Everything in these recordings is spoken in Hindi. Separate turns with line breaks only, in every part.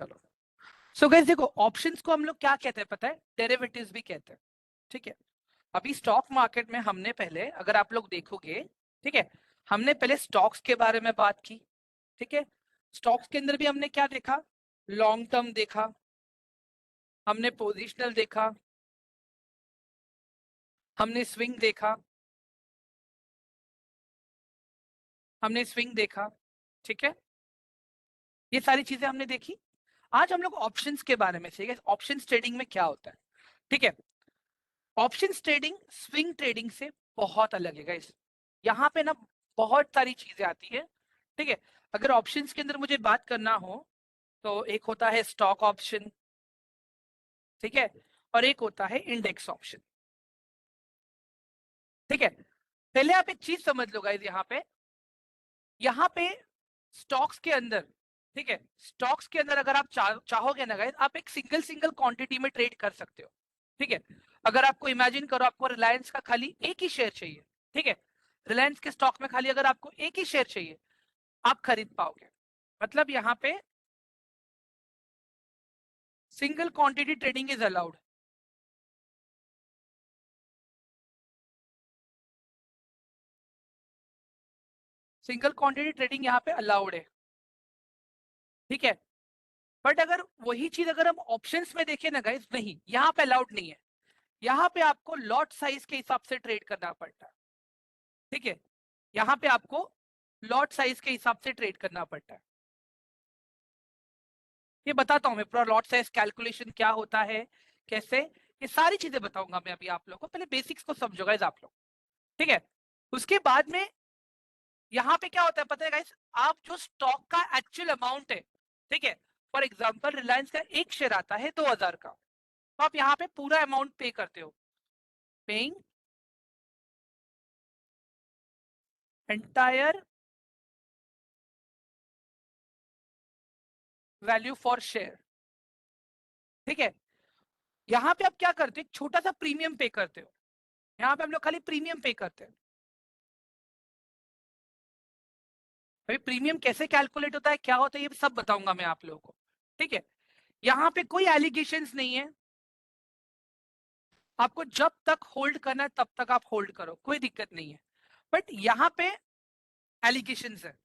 चलो, सो गाइस देखो, ऑप्शंस को हम लोग क्या कहते हैं पता है? डेरिवेटिव्स भी कहते हैं। ठीक है, अभी स्टॉक मार्केट में हमने पहले, अगर आप लोग देखोगे, ठीक है, हमने पहले स्टॉक्स के बारे में बात की। ठीक है, स्टॉक्स के अंदर भी हमने क्या देखा? लॉन्ग टर्म देखा, हमने पोजिशनल देखा, हमने स्विंग देखा, हमने स्विंग देखा। ठीक है, ये सारी चीजें हमने देखी। आज हम लोग ऑप्शंस के बारे में सीखेंगे, ऑप्शंस ट्रेडिंग में क्या होता है। ठीक है, ऑप्शंस ट्रेडिंग स्विंग ट्रेडिंग से बहुत अलग है गाइस। यहाँ पे ना बहुत सारी चीजें आती है। ठीक है, अगर ऑप्शंस के अंदर मुझे बात करना हो तो एक होता है स्टॉक ऑप्शन, ठीक है, और एक होता है इंडेक्स ऑप्शन। ठीक है, पहले आप एक चीज समझ लो गाइस, यहाँ पे स्टॉक्स के अंदर, ठीक है, स्टॉक्स के अंदर अगर आप चाहोगे ना गाइस, आप एक सिंगल सिंगल क्वांटिटी में ट्रेड कर सकते हो। ठीक है, अगर आपको इमेजिन करो, आपको रिलायंस का खाली एक ही शेयर चाहिए। ठीक है, रिलायंस के स्टॉक में खाली अगर आपको एक ही शेयर चाहिए, आप खरीद पाओगे। मतलब यहाँ पे single quantity trading is allowed. Single quantity trading यहाँ पे अलाउड है। ठीक है, बट अगर वही चीज अगर हम ऑप्शंस में देखें ना गाइस, नहीं, यहाँ पे अलाउड नहीं है। यहाँ पे आपको लॉट साइज के हिसाब से ट्रेड करना पड़ता है। ठीक है, यहाँ पे आपको लॉट साइज के हिसाब से ट्रेड करना पड़ता है। ये बताता हूं मैं पूरा लॉट साइज कैलकुलेशन क्या होता है, कैसे, ये सारी चीजें बताऊंगा मैं अभी आप लोगों को। पहले बेसिक्स को समझो गाइस आप लोग। ठीक है, उसके बाद में यहाँ पे क्या होता है पता है गाइस, आप जो स्टॉक का एक्चुअल अमाउंट है, ठीक है, फॉर एग्जांपल रिलायंस का एक शेयर आता है 2000 का, तो आप यहाँ पे पूरा अमाउंट पे करते हो, paying entire value for share. ठीक है, यहाँ पे आप क्या करते हो, एक छोटा सा प्रीमियम पे करते हो। यहाँ पे हम लोग खाली प्रीमियम पे करते हैं। अभी प्रीमियम कैसे कैलकुलेट होता है, क्या होता है, ये सब बताऊंगा मैं आप लोगों को। ठीक है, यहाँ पे कोई एलिगेशंस नहीं है। आपको जब तक होल्ड करना है तब तक आप होल्ड करो, कोई दिक्कत नहीं है। बट यहाँ पे एलिगेशंस है,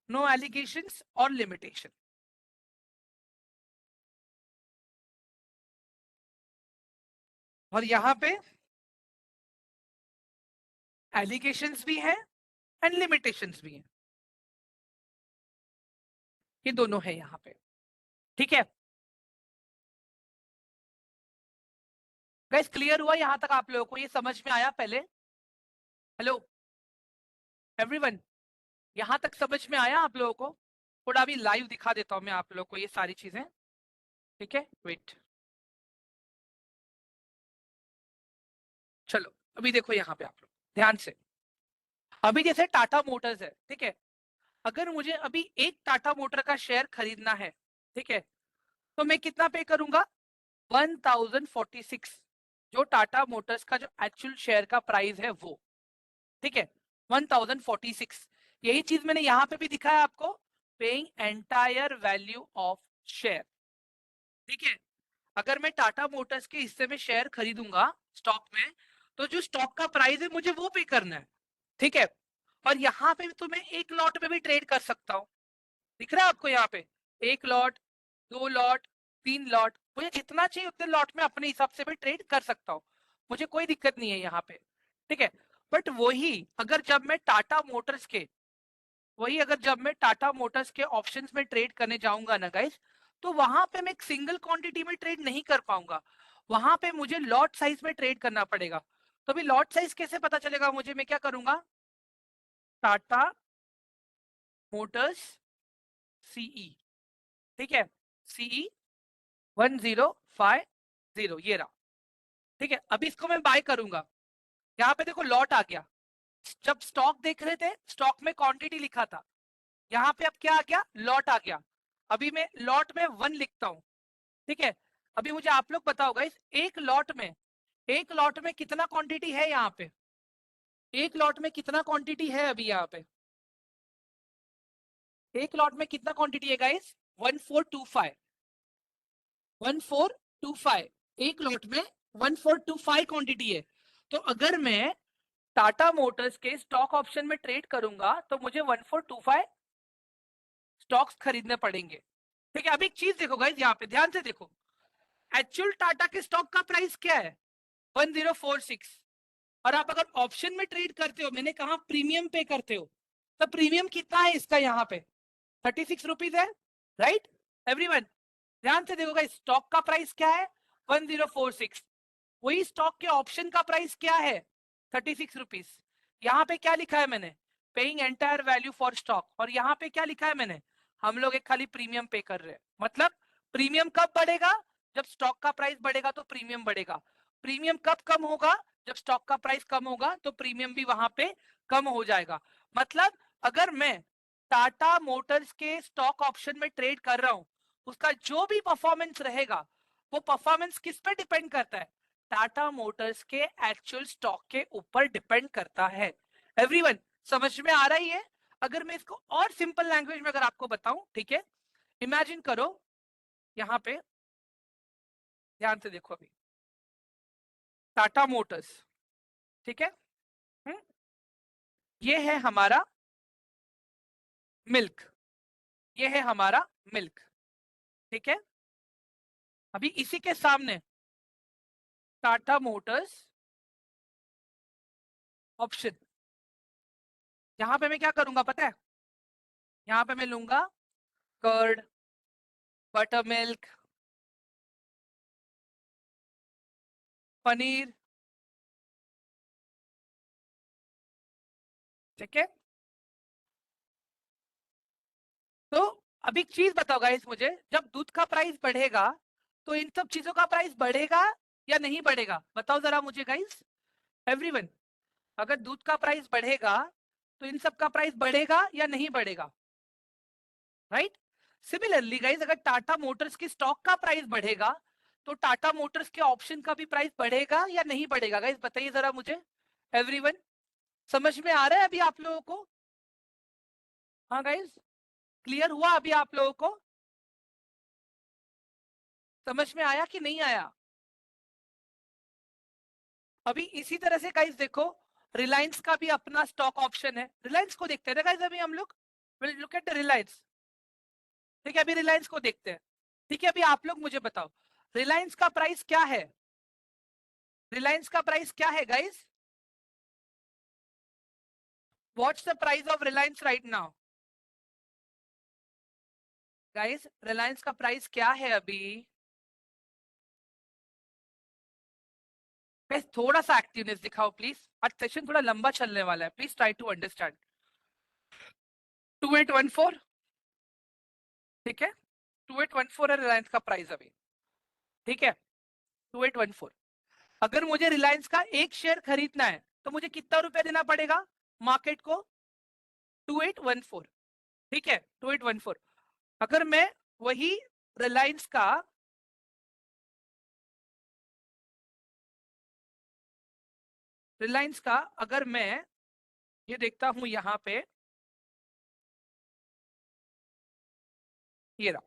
नो एलिगेशंस और लिमिटेशन। और यहाँ पे एलिगेशंस भी है एंड लिमिटेशंस भी है, ये दोनों है यहाँ पे। ठीक है गाइस, क्लियर हुआ यहाँ तक आप लोगों को? ये समझ में आया पहले? हेलो एवरीवन, यहाँ तक समझ में आया आप लोगों को? थोड़ा अभी लाइव दिखा देता हूँ मैं आप लोगों को ये सारी चीजें। ठीक है, वेट, चलो अभी देखो यहाँ पे आप लोग ध्यान से। अभी जैसे टाटा मोटर्स है, ठीक है, अगर मुझे अभी एक टाटा मोटर का शेयर खरीदना है, ठीक है, तो मैं कितना पे करूंगा? 1046, जो टाटा मोटर्स का जो एक्चुअल शेयर का प्राइस है वो। ठीक है, 1046। यही चीज मैंने यहाँ पे भी दिखाया आपको, paying entire value of share. ठीक है, अगर मैं टाटा मोटर्स के हिस्से में शेयर खरीदूंगा स्टॉक में, तो जो स्टॉक का प्राइस है मुझे वो पे करना है। ठीक है, और यहाँ पे तो मैं एक लॉट में भी ट्रेड कर सकता हूँ। दिख रहा है आपको यहाँ पे? एक लॉट, दो लॉट, तीन लॉट, मुझे जितना चाहिए उतने लॉट में अपने हिसाब से भी ट्रेड कर सकता हूँ, मुझे कोई दिक्कत नहीं है यहाँ पे। ठीक है, बट वही अगर जब मैं टाटा मोटर्स के, वही अगर जब मैं टाटा मोटर्स के ऑप्शंस में ट्रेड करने जाऊंगा ना गाइस, तो वहां पे मैं एक सिंगल क्वांटिटी में ट्रेड नहीं कर पाऊंगा। वहां पे मुझे लॉट साइज में ट्रेड करना पड़ेगा। तो अभी लॉट साइज कैसे पता चलेगा मुझे? मैं क्या करूंगा, टाटा मोटर्स सीई, ठीक है, सीई 1050, ये रहा। ठीक है, अभी इसको मैं बाय करूंगा। यहाँ पे देखो लॉट आ गया। जब स्टॉक देख रहे थे, स्टॉक में क्वांटिटी लिखा था, यहाँ पे अब क्या आ गया? लॉट आ गया। अभी मैं लॉट में 1 लिखता हूँ। ठीक है, अभी मुझे आप लोग बताओ गाइस, एक लॉट में कितना क्वांटिटी है यहाँ पे? एक लॉट में कितना क्वांटिटी है अभी यहाँ पे? एक लॉट में कितना क्वांटिटी है गाइस? 1425। 1425 एक लॉट में 1425 क्वांटिटी है। तो अगर मैं टाटा मोटर्स के स्टॉक ऑप्शन में ट्रेड करूंगा तो मुझे 1425 स्टॉक्स खरीदने पड़ेंगे। ठीक है, अब एक चीज देखो गाइस, यहाँ पे ध्यान से देखो, एक्चुअल टाटा के स्टॉक का प्राइस क्या है? 1046। और आप अगर ऑप्शन में ट्रेड करते हो, मैंने कहा प्रीमियम पे करते हो, तो प्रीमियम कितना है इसका? यहाँ पे 36 रुपीज है, राइट एवरीवन? ध्यान से देखो गाइस, स्टॉक का प्राइस क्या है? 1046। वही स्टॉक के ऑप्शन का प्राइस क्या है? 36 रुपीज। यहाँ पे क्या लिखा है मैंने? Paying entire value for stock. और यहाँ पे क्या लिखा है मैंने? हम लोग एक खाली प्रीमियम पे कर रहे हैं। मतलब प्रीमियम कब बढ़ेगा? जब स्टॉक का प्राइस बढ़ेगा तो प्रीमियम बढ़ेगा। प्रीमियम कब कम होगा? जब स्टॉक का प्राइस कम होगा तो प्रीमियम भी वहां पे कम हो जाएगा। मतलब अगर मैं टाटा मोटर्स के स्टॉक ऑप्शन में ट्रेड कर रहा हूं, उसका जो भी परफॉर्मेंस रहेगा, वो परफॉर्मेंस किस पे डिपेंड करता है? टाटा मोटर्स के एक्चुअल स्टॉक के ऊपर डिपेंड करता है। एवरीवन समझ में आ रही है? अगर मैं इसको और सिंपल लैंग्वेज में अगर आपको बताऊं, ठीक है, इमेजिन करो, यहां पे ध्यान से देखो, अभी टाटा मोटर्स, ठीक है, हुँ? ये है हमारा मिल्क, ये है हमारा मिल्क, ठीक है। अभी इसी के सामने टाटा मोटर्स ऑप्शन, यहां पे मैं क्या करूंगा पता है? यहां पे मैं लूंगा कर्ड, बटर मिल्क, पनीर, ठीक है। तो अब एक चीज बताओ गाइस मुझे, जब दूध का प्राइस बढ़ेगा तो इन सब चीजों का प्राइस बढ़ेगा या नहीं बढ़ेगा? बताओ जरा मुझे गाइस, एवरीवन। अगर दूध का प्राइस बढ़ेगा तो इन सब का प्राइस बढ़ेगा या नहीं बढ़ेगा? राइट। सिमिलरली गाइस, अगर टाटा मोटर्स की स्टॉक का प्राइस बढ़ेगा तो टाटा मोटर्स के ऑप्शन का भी प्राइस बढ़ेगा या नहीं बढ़ेगा? गाइस बताइए जरा मुझे, एवरीवन। समझ में आ रहा है अभी आप लोगों को? हाँ गाइस, क्लियर हुआ अभी आप लोगों को? समझ में आया कि नहीं आया? अभी इसी तरह से गाइस देखो, रिलायंस का भी अपना स्टॉक ऑप्शन है। रिलायंस को देखते हैं ना गाइस, अभी हम लोग will look at the Reliance. ठीक है, अभी रिलायंस को देखते हैं। ठीक है, अभी आप लोग मुझे बताओ, रिलायंस का प्राइस क्या है? रिलायंस का प्राइस क्या है guys? What's the price of Reliance right now? Guys Reliance का प्राइस क्या है अभी? बस थोड़ा सा एक्टिवनेस दिखाओ प्लीज, आज सेशन थोड़ा लंबा चलने वाला है, प्लीज ट्राई टू अंडरस्टैंड। 2814, ठीक है, 2814 है रिलायंस का प्राइस अभी, ठीक है, 2814। अगर मुझे रिलायंस का एक शेयर खरीदना है तो मुझे कितना रुपया देना पड़ेगा मार्केट को? 2814, ठीक है, 2814। अगर मैं वही रिलायंस का, रिलायंस का अगर मैं ये देखता हूं यहां पे, ये रहा,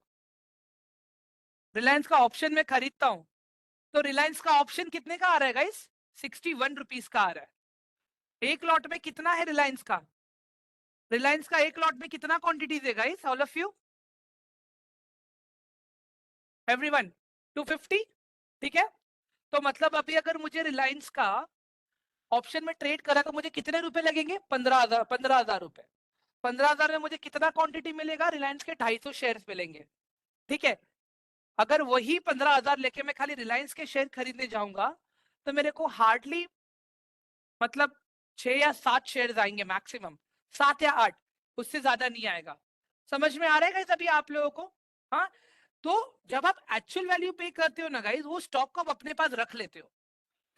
रिलायंस का ऑप्शन में खरीदता हूं, तो रिलायंस का ऑप्शन कितने का आ रहा है गाइस? 61 रुपीज का आ रहा है। एक लॉट में कितना है रिलायंस का? रिलायंस का एक लॉट में कितना क्वांटिटीज है guys, all of you, everyone? 250, ठीक है। तो मतलब अभी अगर मुझे रिलायंस का ऑप्शन में ट्रेड करा तो मुझे कितने रुपए लगेंगे? 15,000, 15,000 रुपए। 15,000 में मुझे कितना क्वांटिटी मिलेगा? रिलायंस के 250 शेयर मिलेंगे, ठीक है। अगर वही 15,000 लेके मैं खाली रिलायंस के शेयर खरीदने जाऊंगा तो मेरे को हार्डली, मतलब 6 या 7 शेयर आएंगे मैक्सिमम, 7 या 8, उससे ज्यादा नहीं आएगा। समझ में आ रहा है गाइस अभी आप लोगों को? हाँ। तो जब आप एक्चुअल वैल्यू पे करते हो ना गाइस, वो स्टॉक को आप अपने पास रख लेते हो,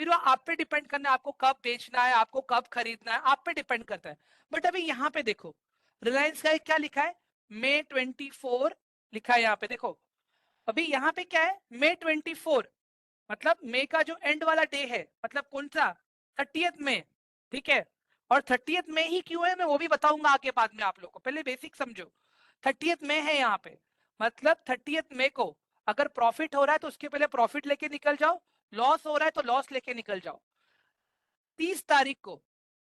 फिर वो आप पे डिपेंड करना है आपको कब बेचना है, आपको कब खरीदना है, आप पे डिपेंड करता है। बट अभी यहाँ पे देखो, रिलायंस का क्या लिखा है? May 24 लिखा है यहाँ पे, देखो अभी यहाँ पे क्या है? May 24, मतलब मई का जो एंड वाला डे है, मतलब कौन सा? 30th मई, ठीक है। और 30th मई ही क्यों है मैं वो भी बताऊंगा आगे बाद में आप लोग को, पहले बेसिक समझो। 30th में है यहाँ पे, मतलब 30th में को अगर प्रॉफिट हो रहा है तो उसके पहले प्रॉफिट लेके निकल जाओ, लॉस हो रहा है तो लॉस लेके निकल जाओ। 30 तारीख को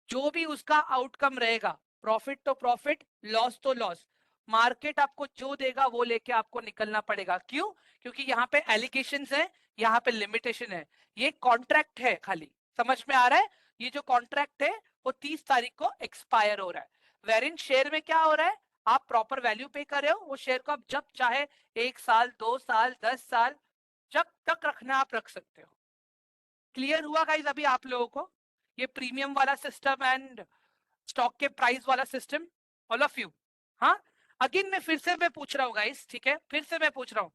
जो भी उसका आउटकम रहेगा, प्रॉफिट तो प्रॉफिट, लॉस तो लॉस, मार्केट आपको जो देगा वो लेके आपको निकलना पड़ेगा। क्यों? क्योंकि यहाँ पे एलिगेशंस है, यहाँ पे लिमिटेशन है, ये कॉन्ट्रैक्ट है खाली। समझ में आ रहा है? ये जो कॉन्ट्रैक्ट है वो 30 तारीख को एक्सपायर हो रहा है। वेरिन शेयर में क्या हो रहा है, आप प्रॉपर वैल्यू पे कर रहे हो, वो शेयर को आप जब चाहे 1 साल 2 साल 10 साल जब तक रखना आप रख सकते हो। क्लियर हुआ गाइज अभी आप लोगों को ये प्रीमियम वाला सिस्टम एंड स्टॉक के प्राइस वाला सिस्टम, ऑल ऑफ यू? हाँ, अगेन मैं फिर से मैं पूछ रहा हूँ गाइस, ठीक है, फिर से मैं पूछ रहा हूँ,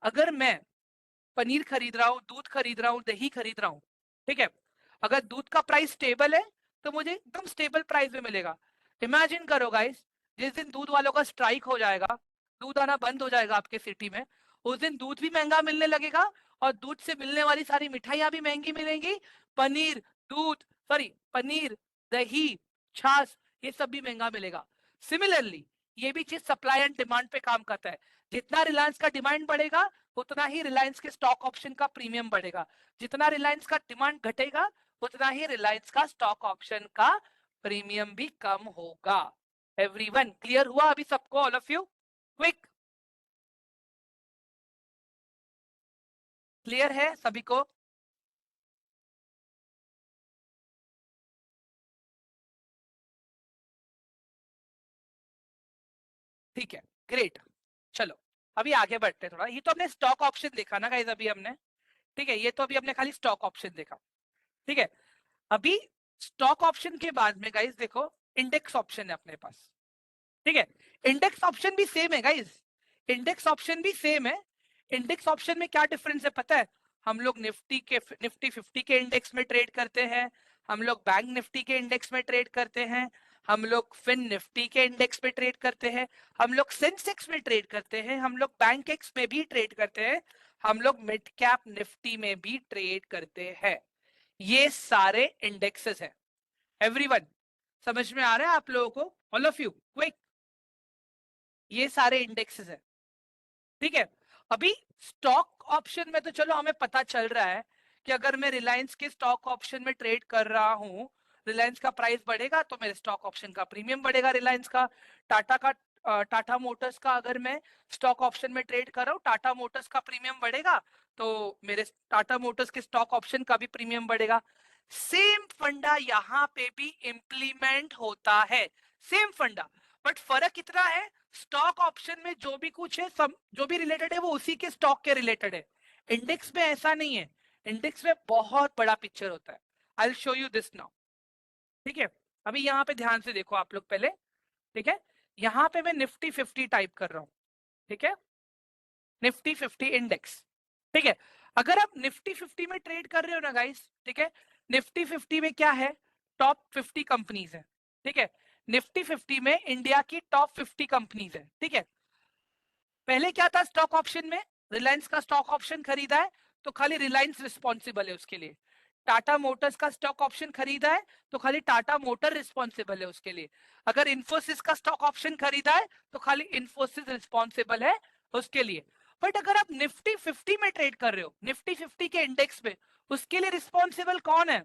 अगर मैं पनीर खरीद रहा हूँ, दूध खरीद रहा हूँ, दही खरीद रहा हूँ, ठीक है, अगर दूध का प्राइस स्टेबल है तो मुझे एकदम स्टेबल प्राइस में मिलेगा। इमेजिन करो गाइस, जिस दिन दूध वालों का स्ट्राइक हो जाएगा, दूध आना बंद हो जाएगा आपके सिटी में, उस दिन दूध भी महंगा मिलने लगेगा और दूध से मिलने वाली सारी मिठाइयां भी महंगी मिलेंगी। पनीर, दूध, सॉरी, पनीर, दही, छाछ, ये सब भी महंगा मिलेगा। सिमिलरली ये भी चीज सप्लाई एंड डिमांड पे काम करता है। जितना रिलायंस का डिमांड बढ़ेगा उतना ही रिलायंस के स्टॉक ऑप्शन का प्रीमियम बढ़ेगा, जितना रिलायंस का डिमांड घटेगा उतना ही रिलायंस का स्टॉक ऑप्शन का प्रीमियम भी कम होगा। एवरीवन क्लियर हुआ अभी सबको? All of you quick, clear है सभी को? ठीक है, ग्रेट। चलो अभी आगे बढ़ते हैं थोड़ा। ये तो हमने स्टॉक ऑप्शन देखा ना गाइस अभी हमने, ठीक है, ये तो अभी हमने खाली स्टॉक ऑप्शन देखा, ठीक है। अभी स्टॉक ऑप्शन के बाद में गाइस देखो इंडेक्स ऑप्शन है अपने पास, ठीक है। इंडेक्स ऑप्शन भी सेम है गाइस, इंडेक्स ऑप्शन भी सेम है। इंडेक्स ऑप्शन में क्या डिफरेंस है पता है? हम लोग निफ्टी 50 के इंडेक्स में ट्रेड करते हैं, हम लोग बैंक निफ्टी के इंडेक्स में ट्रेड करते हैं, हम लोग फिन निफ्टी के इंडेक्स में ट्रेड करते हैं, हम लोग सेंसेक्स में ट्रेड करते हैं, हम लोग बैंक एक्स में भी ट्रेड करते हैं, हम लोग मिड कैप निफ्टी में भी ट्रेड करते हैं। ये सारे इंडेक्सेस हैं। एवरीवन समझ में आ रहा है आप लोगों को? ऑल ऑफ यू क्विक, ये सारे इंडेक्सेस हैं, ठीक है। अभी स्टॉक ऑप्शन में तो चलो हमें पता चल रहा है कि अगर मैं रिलायंस के स्टॉक ऑप्शन में ट्रेड कर रहा हूं, रिलायंस का प्राइस बढ़ेगा तो मेरे स्टॉक ऑप्शन का प्रीमियम बढ़ेगा। रिलायंस का, टाटा मोटर्स का अगर मैं स्टॉक ऑप्शन में ट्रेड कर रहा हूँ, टाटा मोटर्स का प्रीमियम बढ़ेगा तो मेरे टाटा मोटर्स के स्टॉक ऑप्शन का भी प्रीमियम बढ़ेगा। सेम फंडा यहाँ पे भी इंप्लीमेंट होता है, सेम फंडा, बट फर्क इतना है, स्टॉक ऑप्शन में जो भी कुछ है, सब जो भी रिलेटेड है वो उसी के स्टॉक के रिलेटेड है। इंडेक्स में ऐसा नहीं है, इंडेक्स में बहुत बड़ा पिक्चर होता है। I will show you this now, ठीक है। अभी यहाँ पे ध्यान से देखो आप लोग पहले, ठीक है, यहाँ पे मैं निफ्टी 50 टाइप कर रहा हूँ, ठीक है, निफ्टी 50 इंडेक्स, ठीक है। अगर आप निफ्टी 50 में ट्रेड कर रहे हो ना गाइस, ठीक है, निफ्टी 50 में क्या है, टॉप 50 कंपनीज है, ठीक है, निफ्टी 50 में इंडिया की टॉप 50 कंपनीज है, ठीक है। पहले क्या था स्टॉक ऑप्शन में, रिलायंस का स्टॉक ऑप्शन खरीदा है तो खाली रिलायंस रिस्पॉन्सिबल है उसके लिए, टाटा मोटर्स का स्टॉक ऑप्शन खरीदा है तो खाली टाटा मोटर रिस्पॉन्सिबल है उसके लिए, अगर इंफोसिस का स्टॉक ऑप्शन खरीदा है तो खाली इंफोसिस रिस्पॉन्सिबल है उसके लिए। बट अगर आप निफ्टी 50 में ट्रेड कर रहे हो, निफ्टी 50 के इंडेक्स में, उसके लिए रिस्पॉन्सिबल कौन है?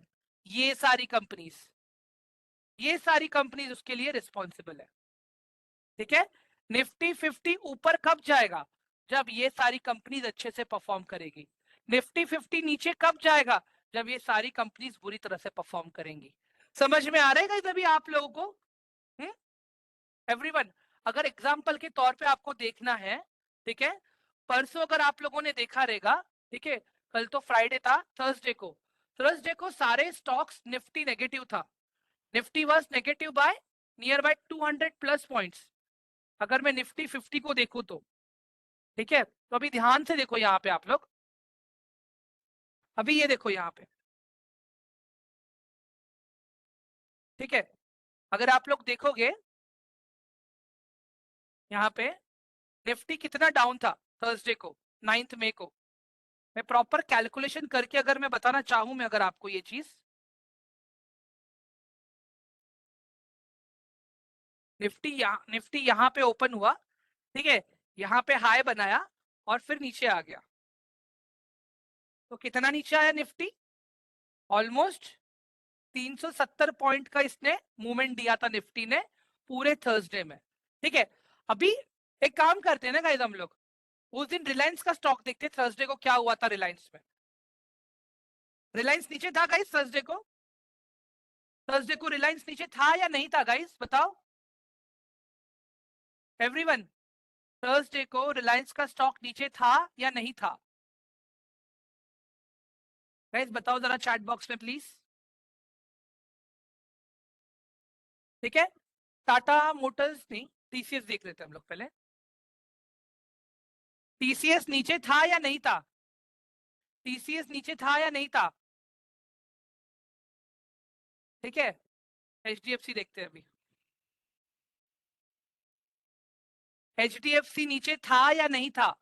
ये सारी कंपनीज, ये सारी कंपनीज उसके लिए रिस्पॉन्सिबल है, ठीक है। निफ्टी 50 ऊपर कब जाएगा? जब ये सारी कंपनीज अच्छे से परफॉर्म करेगी। निफ्टी 50 नीचे कब जाएगा? जब ये सारी कंपनीज बुरी तरह से परफॉर्म करेंगी। समझ में आ रहा है अभी आप लोगों को? एवरीवन, अगर एग्जाम्पल के तौर पे आपको देखना है, ठीक है, परसों अगर आप लोगों ने देखा रहेगा, ठीक है, कल तो फ्राइडे था, थर्सडे को सारे स्टॉक्स निफ्टी नेगेटिव था, Nifty was negative by near by 200 plus points, अगर मैं निफ्टी 50 को देखूं तो, ठीक है। तो अभी ध्यान से देखो यहाँ पे आप लोग, अभी ये देखो यहाँ पे, ठीक है, अगर आप लोग देखोगे यहाँ पे निफ्टी कितना डाउन था थर्सडे को, 9 मई को, मैं प्रॉपर कैलकुलेशन करके अगर मैं बताना चाहूं मैं अगर आपको ये चीज, निफ्टी यहाँ पे ओपन हुआ ठीक है, यहाँ पे हाई बनाया और फिर नीचे आ गया, तो कितना नीचे आया निफ्टी? ऑलमोस्ट 370 पॉइंट का इसने मूवमेंट दिया था निफ्टी ने पूरे थर्सडे में। ठीक है, अभी एक काम करते हैं ना गाइस, हम लोग उस दिन रिलायंस का स्टॉक देखते, थर्सडे को क्या हुआ था रिलायंस में। रिलायंस नीचे था गाइस थर्सडे को? थर्सडे को रिलायंस नीचे था या नहीं था गाइस, बताओ एवरीवन। थर्सडे को रिलायंस का स्टॉक नीचे था या नहीं था गाइस, बताओ जरा चैट बॉक्स में प्लीज। ठीक है, टाटा मोटर्स नहीं, टीसीएस देख लेते हैं हम लोग पहले। टीसीएस नीचे था या नहीं था? टीसीएस नीचे था या नहीं था? ठीक है, एचडीएफसी देखते हैं अभी। एचडीएफसी नीचे था या नहीं था?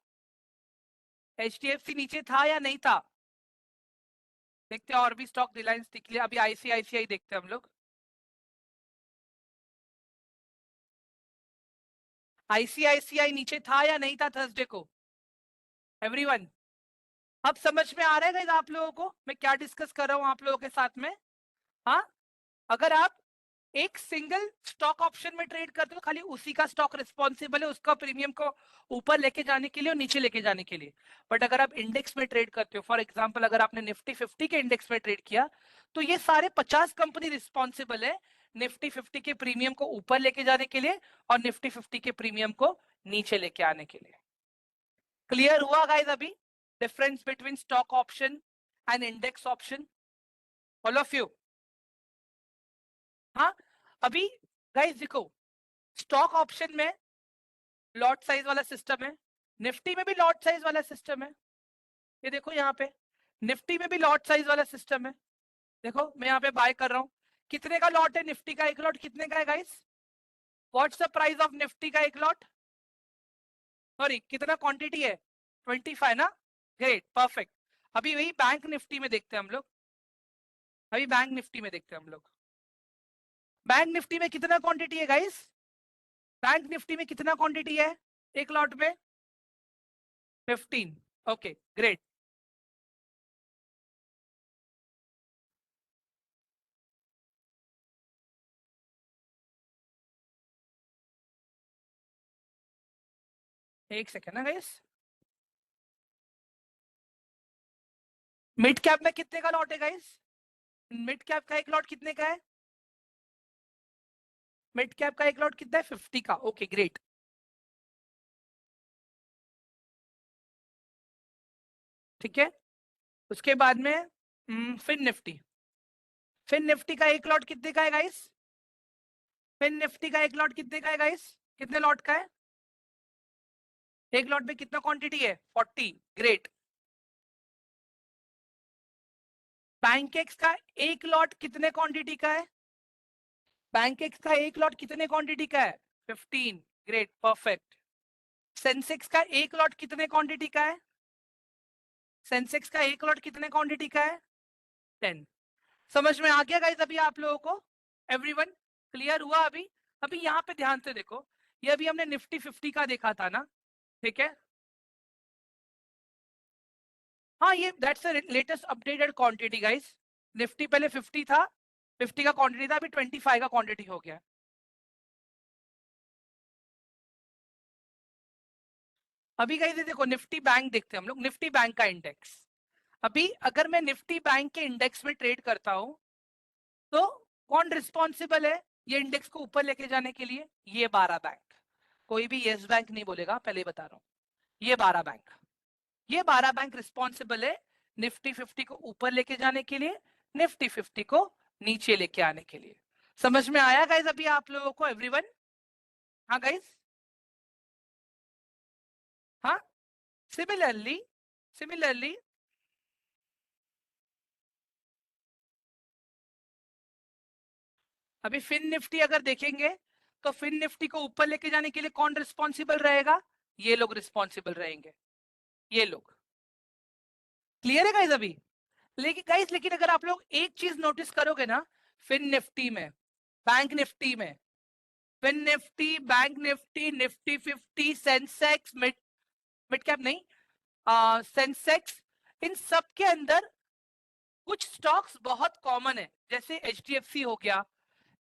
एचडीएफसी नीचे था या नहीं था? देखते हैं और भी स्टॉक, रिलायंस दिख लिया, अभी आईसीआईसीआई देखते हैं हम लोग। आईसीआईसीआई नीचे था या नहीं था थर्सडे को एवरीवन? अब समझ में आ रहा है गाइस आप लोगों को मैं क्या डिस्कस कर रहा हूं आप लोगों के साथ में? हाँ, अगर आप एक सिंगल स्टॉक ऑप्शन में ट्रेड करते हो, खाली उसी का स्टॉक रिस्पॉन्सिबल है उसका प्रीमियम को ऊपर लेके जाने के लिए और नीचे लेके जाने के लिए। बट अगर आप इंडेक्स में ट्रेड करते हो, फॉर एग्जांपल अगर आपने निफ्टी 50 के इंडेक्स में ट्रेड किया, तो ये सारे 50 कंपनी रिस्पॉन्सिबल है निफ्टी 50 के प्रीमियम को ऊपर लेके जाने के लिए और निफ्टी 50 के प्रीमियम को नीचे लेके आने के लिए। क्लियर हुआ गाइस अभी difference between stock option and index option, all of you? हाँ, अभी गाइस देखो, स्टॉक ऑप्शन में लॉट साइज वाला सिस्टम है, निफ्टी में भी लॉट साइज वाला सिस्टम है। ये देखो यहाँ पे निफ्टी में भी लॉट साइज वाला सिस्टम है। देखो मैं यहाँ पे बाय कर रहा हूँ, कितने का लॉट है निफ्टी का? एक लॉट कितने का है guys? What's the price of Nifty का एक लॉट? सॉरी, कितना क्वांटिटी है? 25 ना, ग्रेट परफेक्ट। अभी वही बैंक निफ्टी में देखते हैं हम लोग, अभी बैंक निफ्टी में देखते हैं हम लोग। बैंक निफ्टी में कितना क्वांटिटी है गाइस? बैंक निफ्टी में कितना क्वांटिटी है एक लॉट में? 15। Okay great. एक सेकेंड ना गाइस, मिड कैप में कितने का लॉट है गाइस? मिड कैप का एक लॉट कितने का है? मिड कैप का एक लॉट कितना है? 50 का। Okay great. ठीक है, उसके बाद में फिन निफ्टी, फिन निफ्टी का एक लॉट कितने का है गाइस? फिन निफ्टी का एक लॉट कितने का है गाइस? कितने लॉट का है एक लॉट में? कितना क्वांटिटी है? 40। ग्रेट। पैनकेक्स का एक लॉट कितने क्वांटिटी का है? पैनकेक्स का एक लॉट कितने क्वांटिटी का है? 15। Great perfect. सेंसेक्स का एक लॉट कितने क्वांटिटी का है? सेंसेक्स का एक लॉट कितने क्वांटिटी का है? 10। समझ में आ गया गाइस अभी आप लोगों को एवरीवन? क्लियर हुआ अभी? अभी यहाँ पे ध्यान से देखो, ये अभी हमने निफ्टी 50 का देखा था ना, ठीक है? हाँ, ये that's the latest updated quantity guys. Nifty पहले 50 था, 50 का क्वांटिटी था, अभी 25 का क्वांटिटी हो गया। अभी गाइस देखो निफ्टी बैंक देखते हैं हम लोग, निफ्टी बैंक का इंडेक्स। अभी अगर मैं निफ्टी बैंक के इंडेक्स में ट्रेड करता हूं, तो कौन रिस्पॉन्सिबल है ये इंडेक्स को ऊपर लेके जाने के लिए? ये 12 बैंक। कोई भी यस बैंक नहीं बोलेगा, पहले ही बता रहा हूँ। ये 12 बैंक, ये 12 बैंक रिस्पॉन्सिबल है निफ्टी 50 को ऊपर लेके जाने के लिए, निफ्टी 50 को नीचे लेके आने के लिए। समझ में आया गाइज अभी आप लोगों को एवरीवन? हाँ गाइज, हाँ। सिमिलरली, सिमिलरली अभी फिन निफ्टी अगर देखेंगे, तो फिन निफ्टी को ऊपर लेके जाने के लिए कौन रिस्पॉन्सिबल रहेगा? ये लोग रिस्पॉन्सिबल रहेंगे, ये लोग। क्लियर है गाइज अभी? लेकिन गाइज, लेकिन अगर आप लोग एक चीज नोटिस करोगे ना, फिन निफ्टी में, बैंक निफ्टी में, Fin Nifty, Bank Nifty, Nifty 50, Sensex, mid cap नहीं, सेंसेक्स, इन सब के अंदर कुछ स्टॉक्स बहुत कॉमन है, जैसे एचडीएफसी हो गया,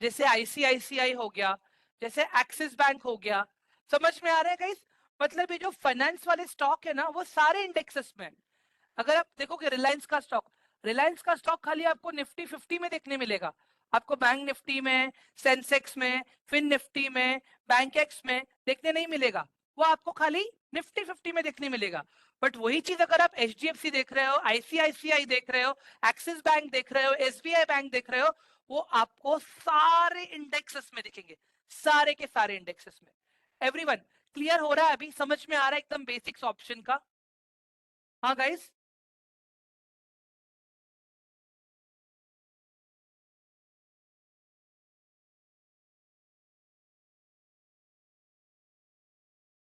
जैसे आईसीआईसीआई हो गया, जैसे एक्सिस बैंक हो गया। समझ में आ रहा है गाइस? मतलब ये जो फाइनेंस वाले स्टॉक है ना, वो सारे इंडेक्सेस में। अगर आप देखोगे रिलायंस का स्टॉक खाली आपको निफ्टी 50 में देखने मिलेगा, आपको बैंक निफ्टी में, सेंसेक्स में, फिन निफ्टी में, बैंक एक्स में देखने नहीं मिलेगा। वो आपको खाली निफ्टी 50 में देखने मिलेगा। बट वही चीज अगर आप एचडीएफसी देख रहे हो, आईसीआईसीआई देख रहे हो, एक्सिस बैंक देख रहे हो, एसबीआई बैंक देख रहे हो, वो आपको सारे इंडेक्सेस में दिखेंगे, सारे के सारे इंडेक्सेस में। एवरीवन क्लियर हो रहा है? अभी समझ में आ रहा है एकदम बेसिक्स ऑप्शन का? हाँ गाइस,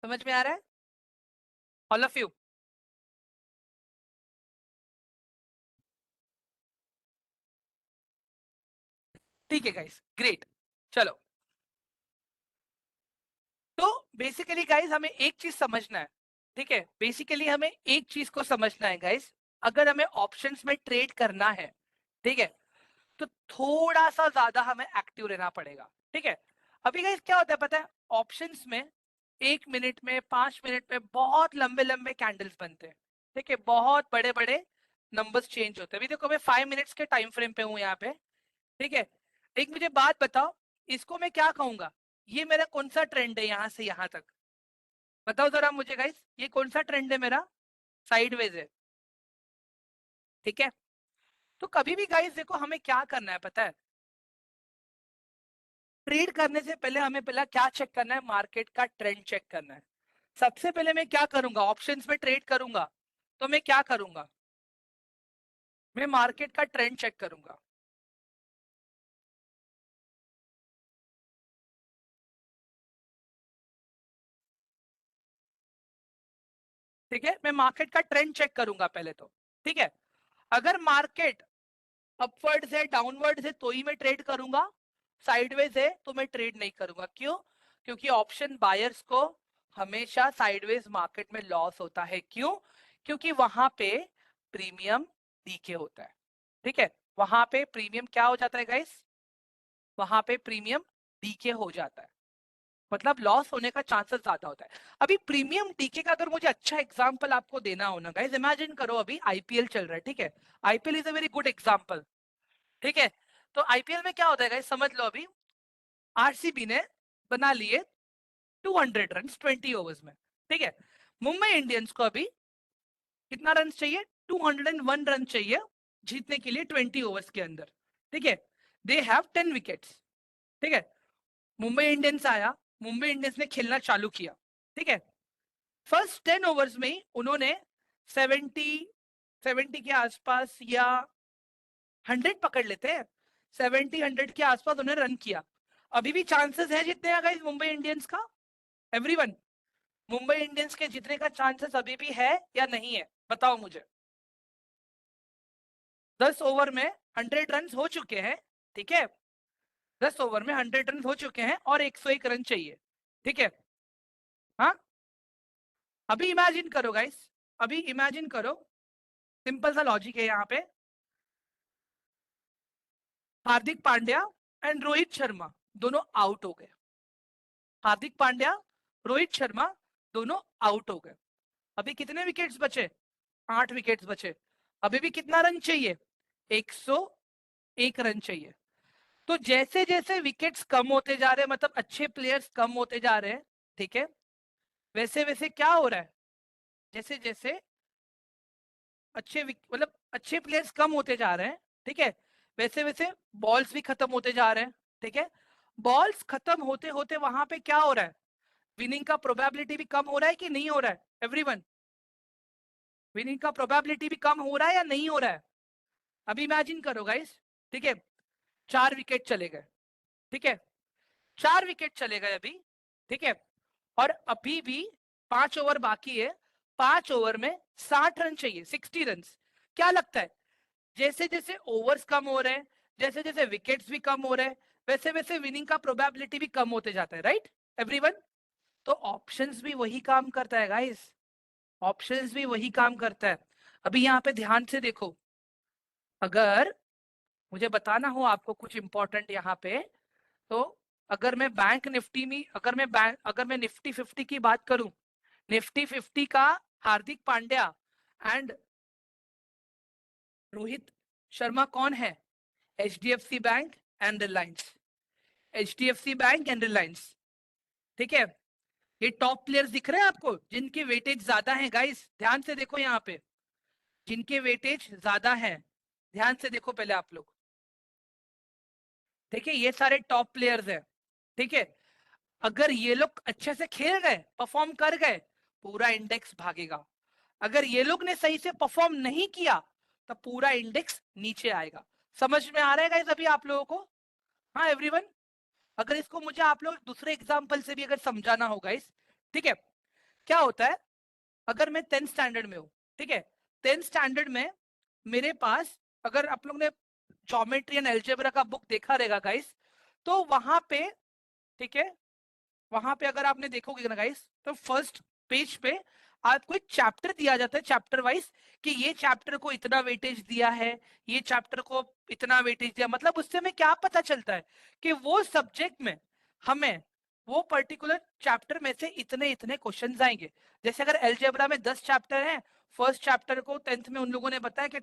समझ में आ रहा है ऑल ऑफ यू? ठीक है गाइस, ग्रेट। चलो, तो बेसिकली गाइस हमें एक चीज समझना है, ठीक है? बेसिकली हमें एक चीज को समझना है गाइस, अगर हमें ऑप्शंस में ट्रेड करना है, ठीक है, तो थोड़ा सा ज्यादा हमें एक्टिव रहना पड़ेगा, ठीक है? अभी गाइस क्या होता है पता है, ऑप्शंस में 1 मिनट में, 5 मिनट में बहुत लंबे लंबे कैंडल्स बनते हैं, ठीक है, बहुत बड़े बड़े नंबर्स चेंज होते हैं। अभी देखो मैं 5 मिनट्स के टाइम फ्रेम पे हूँ यहाँ पे, ठीक है? एक मुझे बात बताओ, इसको मैं क्या कहूंगा? ये मेरा कौन सा ट्रेंड है यहां से यहां तक? बताओ जरा मुझे गाइस, ये कौन सा ट्रेंड है मेरा? साइडवेज है, ठीक है? तो कभी भी गाइस देखो, हमें क्या करना है पता है, ट्रेड करने से पहले हमें पहला क्या चेक करना है? मार्केट का ट्रेंड चेक करना है। सबसे पहले मैं क्या करूंगा? ऑप्शंस में ट्रेड करूंगा तो मैं क्या करूंगा? मैं मार्केट का ट्रेंड चेक करूंगा, ठीक है? मैं मार्केट का ट्रेंड चेक करूंगा पहले तो, ठीक है? अगर मार्केट अपवर्ड है, डाउनवर्ड है, तो ही मैं ट्रेड करूंगा। साइडवेज है तो मैं ट्रेड नहीं करूंगा। क्यों? क्योंकि ऑप्शन बायर्स को हमेशा साइडवेज मार्केट में लॉस होता है। क्यों? क्योंकि वहां पे प्रीमियम डीके होता है, ठीक है? वहां पे प्रीमियम क्या हो जाता है गाइस? वहां पे प्रीमियम डीके हो जाता है, मतलब लॉस होने का चांसेस ज्यादा होता है। अभी प्रीमियम डीके का अगर मुझे अच्छा एग्जांपल आपको देना हो ना गाइस, इमेजिन करो अभी आईपीएल चल रहा है, ठीक है? IPL is a very good example, ठीक है? तो आईपीएल में क्या होता है गाइस, समझ लो अभी आरसीबी ने बना लिए 200 रन 20 ओवर्स में, ठीक है? मुंबई इंडियंस को अभी कितना रन चाहिए? 201 रन चाहिए जीतने के लिए 20 ओवर्स के अंदर, ठीक है? दे हैव 10 विकेट्स, ठीक है? मुंबई इंडियंस आया, मुंबई इंडियंस ने खेलना चालू किया, ठीक है? फर्स्ट 10 ओवर्स में ही उन्होंने 70 70 के आसपास या 100 पकड़ लेते हैं, 70 100 के आसपास उन्होंने रन किया। अभी भी चांसेस है जीतने का गाइस मुंबई इंडियंस का? एवरीवन, मुंबई इंडियंस के जीतने का चांसेस अभी भी है या नहीं है? बताओ मुझे। 10 ओवर में 100 रन हो चुके हैं, ठीक है? 10 ओवर में 100 रन हो चुके हैं और 101 रन चाहिए, ठीक है? हाँ, अभी इमेजिन करो गाइस, अभी इमेजिन करो, सिंपल सा लॉजिक है यहाँ पे। हार्दिक पांड्या एंड रोहित शर्मा दोनों आउट हो गए। हार्दिक पांड्या, रोहित शर्मा दोनों आउट हो गए। अभी कितने विकेट्स बचे? 8 विकेट्स बचे। अभी भी कितना रन चाहिए? 101 रन चाहिए। तो जैसे जैसे विकेट्स कम होते जा रहे हैं, मतलब अच्छे प्लेयर्स कम होते जा रहे हैं, ठीक है, वैसे वैसे क्या हो रहा है? जैसे जैसे मतलब अच्छे प्लेयर्स कम होते जा रहे हैं, ठीक है, वैसे वैसे बॉल्स भी खत्म होते जा रहे हैं, ठीक है? बॉल्स खत्म होते होते वहां पे क्या हो रहा है? विनिंग का प्रोबेबिलिटी भी कम हो रहा है कि नहीं हो रहा है? एवरीवन, विनिंग का प्रोबेबिलिटी भी कम हो रहा है या नहीं हो रहा है? अभी इमेजिन करो गाइस, ठीक है, 4 विकेट चले गए, ठीक है? 4 विकेट चले गए अभी, ठीक है? और अभी भी 5 ओवर बाकी है। 5 ओवर में 60 रन चाहिए, 60 रन। क्या लगता है, जैसे जैसे ओवर्स कम हो रहे हैं, जैसे जैसे विकेट्स भी कम हो रहे हैं, वैसे वैसे विनिंग का प्रोबेबिलिटी भी कम होते जाता है, राइट एवरीवन? तो ऑप्शंस भी वही काम करता है गाइस, ऑप्शंस भी वही काम करता है। अभी यहाँ पे ध्यान से देखो, अगर मुझे बताना हो आपको कुछ इंपॉर्टेंट यहाँ पे, तो अगर मैं बैंक निफ्टी में, अगर मैं निफ्टी 50 की बात करूं, निफ्टी 50 का हार्दिक पांड्या एंड रोहित शर्मा कौन है? HDFC bank and Reliance, HDFC bank and Reliance, ठीक है? ये टॉप प्लेयर्स दिख रहे हैं आपको जिनके वेटेज ज्यादा है गाइस, ध्यान से देखो यहाँ पे, जिनके वेटेज ज्यादा है, ध्यान से देखो पहले आप लोग, देखिए ये सारे टॉप प्लेयर्स हैं, ठीक है? अगर ये लोग अच्छे से खेल गए, परफॉर्म कर गए, पूरा इंडेक्स भागेगा। अगर ये लोग ने सही से परफॉर्म नहीं किया तो पूरा इंडेक्स नीचे आएगा। समझ में आ रहा है गाइस अभी आप लोगों को? हाँ एवरीवन, अगर इसको मुझे आप लोग दूसरे एग्जांपल से भी अगर समझाना होगा इस, ठीक है? क्या होता है, अगर मैं 10th स्टैंडर्ड में हूँ, ठीक है? 10th स्टैंडर्ड में मेरे पास, अगर आप लोग ने ज्योमेट्री एंड अलजेब्रा का बुक देखा रहेगा गाइस, तो वहां पे, ठीक है, वहां पे अगर आपने देखोगे ना गाइस, तो फर्स्ट पेज पे आपको एक चैप्टर दिया जाता है, चैप्टर वाइज, कि ये चैप्टर को इतना वेटेज दिया है, ये चैप्टर को इतना वेटेज दिया। मतलब उससे हमें क्या पता चलता है कि वो सब्जेक्ट में हमें वो पर्टिकुलर चैप्टर में से इतने इतने क्वेश्चंस आएंगे। जैसे अगर अलजेब्रा में 10 चैप्टर हैं, फर्स्ट चैप्टर को 10th में उन लोगों ने बताया कि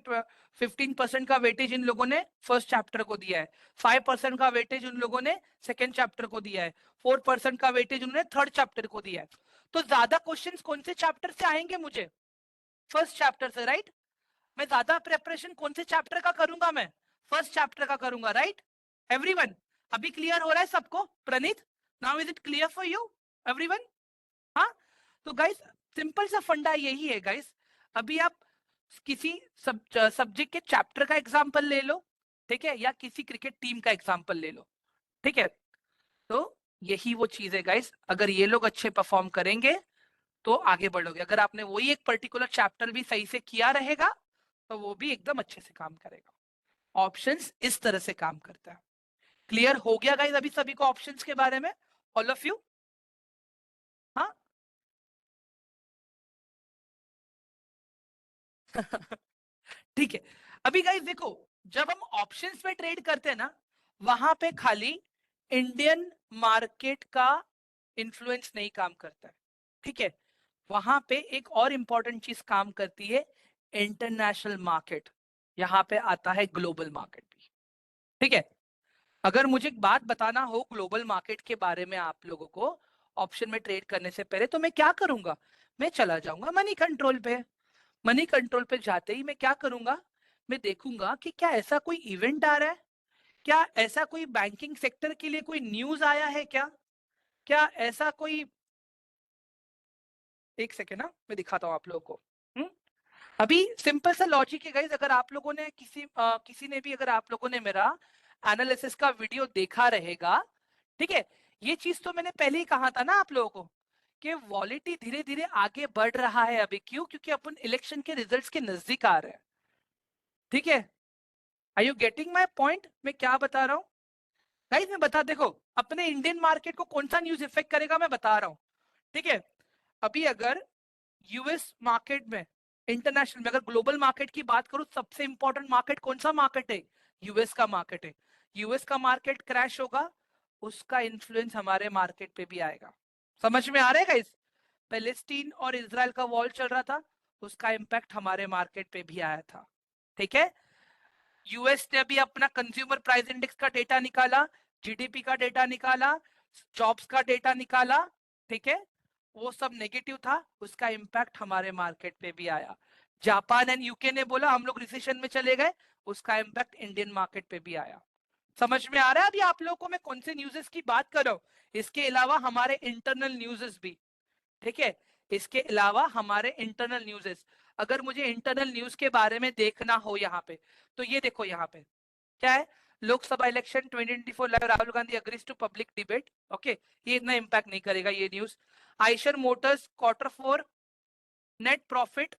15% का वेटेज इन लोगों ने फर्स्ट चैप्टर को दिया है, 5% का वेटेज उन लोगों ने सेकेंड चैप्टर को दिया है, 4% का वेटेज उन्होंने थर्ड चैप्टर को दिया है। तो ज्यादा क्वेश्चंस कौन से चैप्टर से आएंगे मुझे? फर्स्ट चैप्टर से, राइट? मैं ज्यादा प्रेपरेशन कौन से चैप्टर का करूंगा? मैं फर्स्ट चैप्टर का करूंगा, राइट एवरीवन? अभी क्लियर हो रहा है सबको? Praneet, now is it clear for you everyone? हाँ, तो गाइस सिंपल सा फंडा यही है गाइस। अभी आप किसी सब्जेक्ट के चैप्टर का एग्जांपल ले लो, ठीक है, या किसी क्रिकेट टीम का एग्जांपल ले लो, ठीक है? तो यही वो चीज है गाइस, अगर ये लोग अच्छे परफॉर्म करेंगे तो आगे बढ़ोगे। अगर आपने वही एक पर्टिकुलर चैप्टर भी सही से किया रहेगा तो वो भी एकदम अच्छे से काम करेगा। ऑप्शंस इस तरह से काम करता है। क्लियर हो गया गाइस अभी सभी को ऑप्शंस के बारे में, ऑल ऑफ यू? हाँ ठीक है। अभी गाइस देखो, जब हम ऑप्शंस में ट्रेड करते हैं ना, वहां पे खाली इंडियन मार्केट का इंफ्लुएंस नहीं काम करता है, ठीक है? वहां पे एक और इंपॉर्टेंट चीज काम करती है, इंटरनेशनल मार्केट। यहाँ पे आता है ग्लोबल मार्केट भी, ठीक है? अगर मुझे एक बात बताना हो ग्लोबल मार्केट के बारे में आप लोगों को, ऑप्शन में ट्रेड करने से पहले, तो मैं क्या करूंगा? मैं चला जाऊंगा मनी कंट्रोल पे। मनी कंट्रोल पे जाते ही मैं क्या करूंगा? मैं देखूंगा कि क्या ऐसा कोई इवेंट आ रहा है, क्या ऐसा कोई बैंकिंग सेक्टर के लिए कोई न्यूज आया है क्या, क्या ऐसा कोई, एक सेकेंड ना मैं दिखाता हूँ आप लोगों को। हम्म? अभी सिंपल सा लॉजिक है गाइस, अगर आप लोगों ने किसी ने भी, अगर आप लोगों ने मेरा एनालिसिस का वीडियो देखा रहेगा, ठीक है, ये चीज तो मैंने पहले ही कहा था ना आप लोगों को, कि वॉलिटी धीरे धीरे आगे बढ़ रहा है। अभी क्यों? क्योंकि अपन इलेक्शन के रिजल्ट्स के नजदीक आ रहे हैं, ठीक है? Are you getting my point? मैं क्या बता रहा हूँ गाइस? मैं बता, देखो अपने इंडियन मार्केट को कौन सा न्यूज इफेक्ट करेगा मैं बता रहा हूँ, ठीक है? अभी अगर यूएस मार्केट में, इंटरनेशनल में, अगर ग्लोबल मार्केट की बात करूं, सबसे इंपॉर्टेंट मार्केट कौन सा मार्केट है? यूएस का मार्केट है। यूएस का मार्केट क्रैश होगा, उसका इन्फ्लुएंस हमारे मार्केट पे भी आएगा। समझ में आ रहा है इस, पैलेस्टीन और इजराइल का वॉर चल रहा था, उसका इंपैक्ट हमारे मार्केट पे भी आया था, ठीक है? यूएस ने अभी अपना कंज्यूमर प्राइस इंडेक्स का डेटा निकाला, जीडीपी का डेटा निकाला, जॉब्स का डेटा निकाला, ठीक है? वो सब नेगेटिव था, उसका इंपैक्ट हमारे मार्केट पे भी आया। जापान एंड यूके ने बोला हम लोग रिसेशन में चले गए, उसका इंपैक्ट इंडियन मार्केट पे भी आया। समझ में आ रहा है अभी आप लोगों को मैं कौन से न्यूज़ेस की बात कर रहा हूँ? इसके अलावा हमारे इंटरनल न्यूज़ेस भी, ठीक है? इसके अलावा हमारे इंटरनल न्यूज़ेस, अगर मुझे इंटरनल न्यूज के बारे में देखना हो यहाँ पे, तो ये देखो यहाँ पे क्या है, Lok Sabha election 2024 live, Rahul Gandhi agrees to public debate, okay, ये इतना इंपैक्ट नहीं करेगा ये news. Eicher Motors Q4 net profit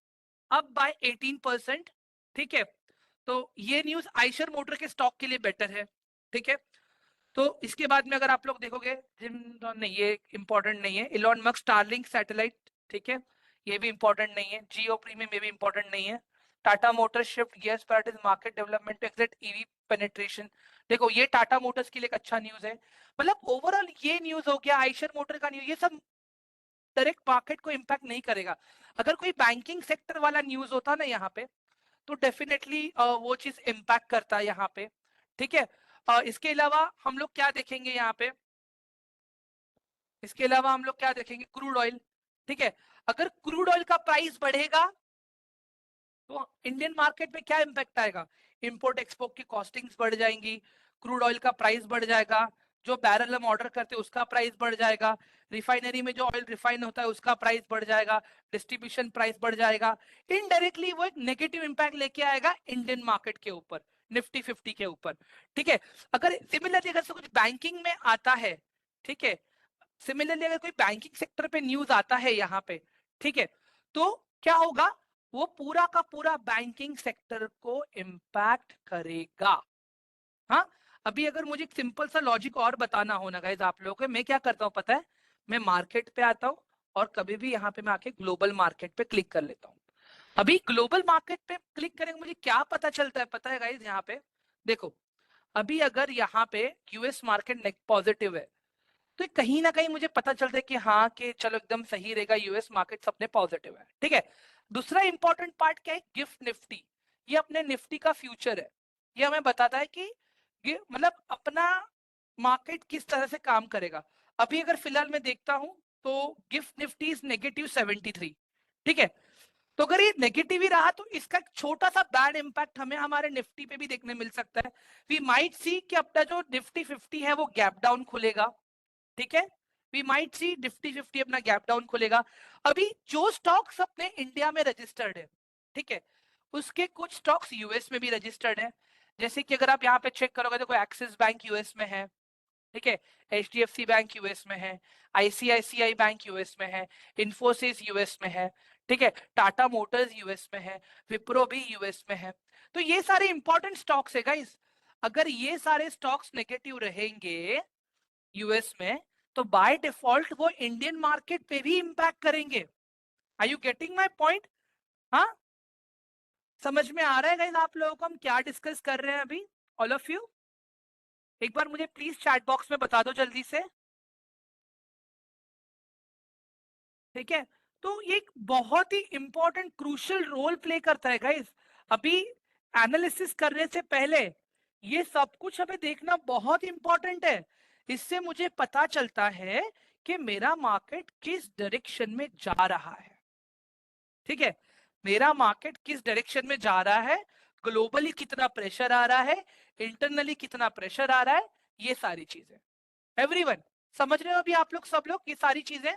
up by 18%, ठीक है? तो ये न्यूज आइशर मोटर के स्टॉक के लिए बेटर है, ठीक है? तो इसके बाद में अगर आप लोग देखोगे, नहीं ये इंपॉर्टेंट नहीं है, इलॉन मस्क स्टारलिंक सैटेलाइट, ठीक है, ये भी इंपॉर्टेंट नहीं है, जियो प्रीमियम ये भी इंपॉर्टेंट नहीं है, Tata Motors shift gears priorities market development to exit EV penetration. देखो ये टाटा मोटर्स के लिए एक अच्छा न्यूज है, मतलब ओवरऑल ये न्यूज हो गया, आइशर मोटर का न्यूज, ये सब डायरेक्ट मार्केट को इम्पैक्ट नहीं करेगा। अगर कोई बैंकिंग सेक्टर वाला न्यूज होता ना यहाँ पे, तो डेफिनेटली वो चीज इम्पैक्ट करता है यहाँ पे, ठीक है। इसके अलावा हम लोग क्या देखेंगे यहाँ पे, इसके अलावा हम लोग क्या देखेंगे, क्रूड ऑयल, ठीक है। अगर क्रूड ऑयल का प्राइस बढ़ेगा तो इंडियन मार्केट में क्या इम्पैक्ट आएगा, इंपोर्ट एक्सपोर्ट की कॉस्टिंग्स बढ़ जाएंगी, क्रूड ऑयल का प्राइस बढ़ जाएगा, जो बैरल हम ऑर्डर करते हैं उसका प्राइस बढ़ जाएगा, रिफाइनरी में जो ऑयल रिफाइन होता है उसका प्राइस बढ़ जाएगा, डिस्ट्रीब्यूशन प्राइस बढ़ जाएगा, इनडायरेक्टली वो एक नेगेटिव इंपैक्ट लेके आएगा इंडियन मार्केट के ऊपर, निफ्टी 50 के ऊपर, ठीक है। अगर सिमिलरली अगर कुछ बैंकिंग में आता है, ठीक है, सिमिलरली अगर कोई बैंकिंग सेक्टर पे न्यूज आता है यहाँ पे, ठीक है, तो क्या होगा, वो पूरा का पूरा बैंकिंग सेक्टर को इम्पैक्ट करेगा। हाँ, अभी अगर मुझे एक सिंपल सा लॉजिक और बताना हो ना गाइस आप लोगों को, मैं क्या करता हूँ पता है, मैं मार्केट पे आता हूँ और कभी भी यहाँ पे मैं आके ग्लोबल मार्केट पे क्लिक कर लेता हूँ। अभी ग्लोबल मार्केट पे क्लिक करेंगे मुझे क्या पता चलता है पता है गाइस, यहाँ पे देखो, अभी अगर यहाँ पे यूएस मार्केट नेट पॉजिटिव है, तो कहीं ना कहीं मुझे पता चलता है कि हाँ कि चलो एकदम सही रहेगा, यूएस मार्केट अपने पॉजिटिव है, ठीक है। दूसरा इंपॉर्टेंट पार्ट क्या है, गिफ्ट निफ्टी, ये अपने निफ्टी का फ्यूचर है, ये हमें बताता है कि मतलब अपना मार्केट किस तरह से काम करेगा। अभी अगर फिलहाल मैं देखता हूं तो गिफ्ट निफ्टी इज -73, ठीक है। तो अगर ये नेगेटिव ही रहा तो इसका एक छोटा सा बैड इंपैक्ट हमें हमारे निफ्टी पे भी देखने मिल सकता है। वी माइट सी कि अपना जो निफ्टी 50 है वो गैप डाउन खुलेगा, ठीक है, वी माइट सी निफ्टी 50 अपना गैप डाउन खुलेगा। अभी जो स्टॉक्स अपने इंडिया में रजिस्टर्ड है, ठीक है, उसके कुछ स्टॉक्स यूएस में भी रजिस्टर्ड है, जैसे कि अगर आप यहाँ पे चेक करोगे तो कोई एक्सिस बैंक यूएस में है, ठीक है, एचडीएफसी बैंक यूएस में है, आईसीआईसीआई बैंक यूएस में है, इन्फोसिस यूएस में है, ठीक है, टाटा मोटर्स यूएस में है, विप्रो भी यूएस में है। तो ये सारे इंपॉर्टेंट स्टॉक्स है गाइस, अगर ये सारे स्टॉक्स नेगेटिव रहेंगे यूएस में, तो बाय डिफॉल्ट वो इंडियन मार्केट पे भी इंपैक्ट करेंगे। Are you getting my point? हाँ, समझ में आ रहा है गाइस आप लोगों को हम क्या डिस्कस कर रहे हैं अभी, ऑल ऑफ यू? एक बार मुझे प्लीज चैट बॉक्स में बता दो जल्दी से, ठीक है। तो ये एक बहुत ही इंपॉर्टेंट क्रूशियल रोल प्ले करता है गाइस। अभी एनालिसिस करने से पहले ये सब कुछ हमें देखना बहुत इंपॉर्टेंट है, इससे मुझे पता चलता है कि मेरा मार्केट किस डायरेक्शन में जा रहा है, ठीक है, मेरा मार्केट किस डायरेक्शन में जा रहा है, ग्लोबली कितना प्रेशर आ रहा है, इंटरनली कितना प्रेशर आ रहा है, ये सारी चीजें एवरीवन समझ रहे हो अभी आप लोग, सब लोग ये सारी चीजें?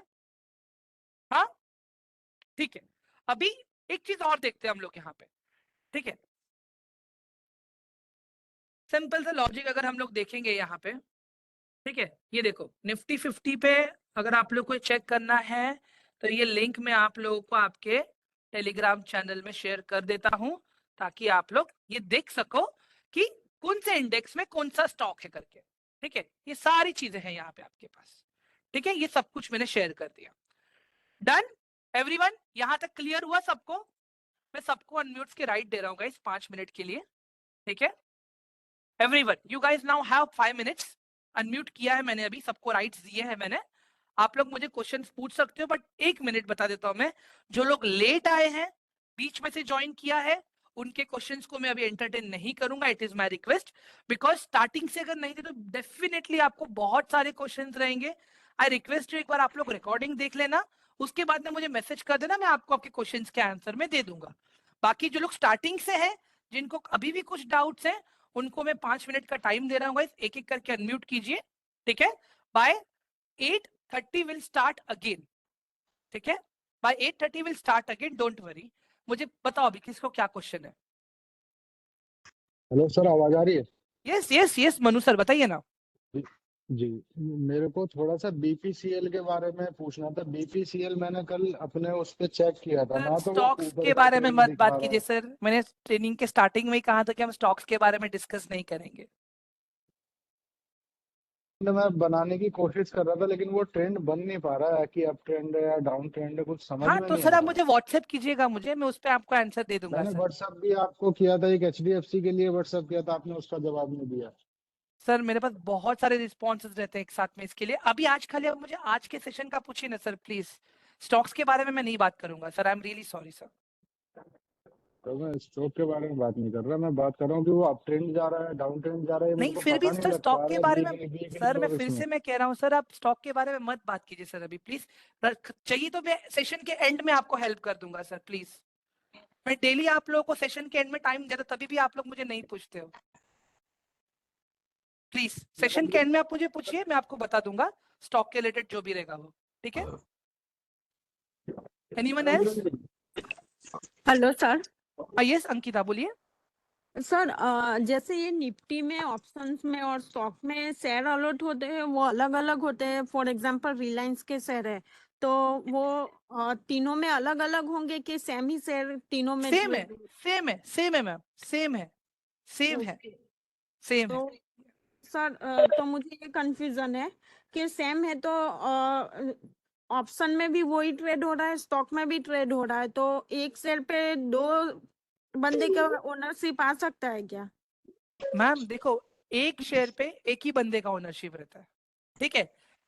हाँ, ठीक है। अभी एक चीज और देखते हैं हम लोग यहाँ पे, ठीक है, सिंपल सा लॉजिक अगर हम लोग देखेंगे यहाँ पे, ठीक है, ये देखो निफ्टी 50 पे अगर आप लोग को चेक करना है तो ये लिंक मैं आप लोगों को आपके टेलीग्राम चैनल में शेयर कर देता हूं, ताकि आप लोग ये देख सको कि कौन से इंडेक्स में कौन सा स्टॉक है करके, ठीक है, ये सारी चीजें हैं यहाँ पे आपके पास, ठीक है, ये सब कुछ मैंने शेयर कर दिया। डन एवरीवन, यहां तक क्लियर हुआ सबको? मैं सबको अनम्यूट के राइट दे रहा हूँ गाइस 5 मिनट के लिए, ठीक है। Everyone you guys now have 5 minutes, unmute किया है मैंने, अभी सबको राइट्स दिए हैं मैंने, आप लोग मुझे क्वेश्चंस पूछ सकते हो, बट 1 मिनट बता देता हूं मैं, जो लोग लेट आए हैं बीच में से ज्वाइन किया है उनके क्वेश्चंस को मैं अभी एंटरटेन नहीं करूंगा, it is my request, because starting से अगर नहीं थे तो डेफिनेटली आपको बहुत सारे क्वेश्चंस रहेंगे। आई रिक्वेस्ट यू एक बार आप लोग रिकॉर्डिंग देख लेना, उसके बाद में मुझे मैसेज कर देना, मैं आपको आपके क्वेश्चंस के आंसर में दे दूंगा। बाकी जो लोग स्टार्टिंग से हैं, जिनको अभी भी कुछ डाउट्स हैं, उनको मैं 5 मिनट का टाइम दे रहा हूँ गाइस, एक एक करके अनम्यूट कीजिए, ठीक है। बाय 8:30 विल स्टार्ट अगेन, ठीक है, by 8:30 will start again, don't worry. मुझे बताओ अभी किसको क्या क्वेश्चन है?
हेलो सर, आवाज आ रही है?
Yes yes yes Manu sir बताइए ना।
जी जी, मेरे को थोड़ा सा बीपीसीएल के बारे में पूछना था। बीपीसीएल मैंने कल अपने उस पे चेक किया था
सर
ना, तो वो
स्टॉक्स
ऊपर
के
का
बारे में
ट्रेंड
मत
दिखा
बात
रहा
कीजिए
है।
सर, मैंने ट्रेनिंग के स्टार्टिंग में ही कहा था कि हम स्टॉक्स के बारे में डिस्कस नहीं करेंगे।
मैं बनाने की कोशिश कर रहा था, लेकिन वो ट्रेंड बन नहीं पा रहा है कि अप ट्रेंड है या डाउन ट्रेंड है, कुछ समझ
हाँ
में
तो
नहीं आ
सर आप
रहा
मुझे
है।
व्हाट्सएप कीजिएगा, मुझे मैं उस पर आपको आंसर दे दूंगा
मैंने
सर।
व्हाट्सअप भी आपको किया था, एक एचडीएफसी के लिए व्हाट्सअप किया था, आपने उसका जवाब नहीं दिया।
सर मेरे पास बहुत सारे रिस्पॉन्सेज रहते हैं एक साथ में, इसके लिए अभी आज खाली आप मुझे आज के सेशन का पूछिए ना सर प्लीज। स्टॉक्स के बारे में मैं नहीं बात करूंगा sir, I am really sorry sir.
तो मैं स्टॉक के बारे में बात नहीं कर रहा, मैं बात कर रहा हूँ कि वो अप ट्रेंड जा रहा है डाउन ट्रेंड जा रहा है, ये मेरे
नहीं
को
फिर भी
पता नहीं
सर
लग
स्टॉक
पा
के
रहा है
बारे में,
वीकली
सर मैं फिर
उसमें।
से मैं कह रहा हूँ सर, आप स्टॉक के बारे में मत बात कीजिए सर अभी प्लीज। चाहिए तो मैं सेशन के एंड में आपको हेल्प कर दूंगा सर प्लीज। मैं डेली आप लोगों को सेशन के एंड में टाइम देता, तभी भी आप लोग मुझे नहीं पूछते हो। प्लीज सेशन
मतलब
के एंड में आप मुझे पूछिए, मैं आपको बता दूंगा स्टॉक के रिलेटेड जो भी रहेगा वो। ठीक है, anyone else?
Hello sir.
Yes Ankita बोलिए।
सर जैसे ये निफ्टी में ऑप्शंस में और स्टॉक में शेयर अलॉट होते हैं, वो अलग अलग होते हैं। फॉर एग्जांपल रिलायंस के शेयर है, तो वो तीनों में अलग अलग होंगे कि सेम ही शेयर तीनों में
सेम है,
ट्रेड?
सेम है, सेम है मैम, सेम है, सेम है,
ओके।
सेम है।
तो सर तो मुझे ये कंफ्यूजन है कि सेम है तो ऑप्शन में भी वही ट्रेड हो रहा है, स्टॉक में भी ट्रेड हो रहा है, तो एक शेयर पे दो बंदे का ओनरशिप आ सकता है क्या?
मैम देखो, एक शेयर पे एक ही बंदे का ओनरशिप रहता है, ठीक है।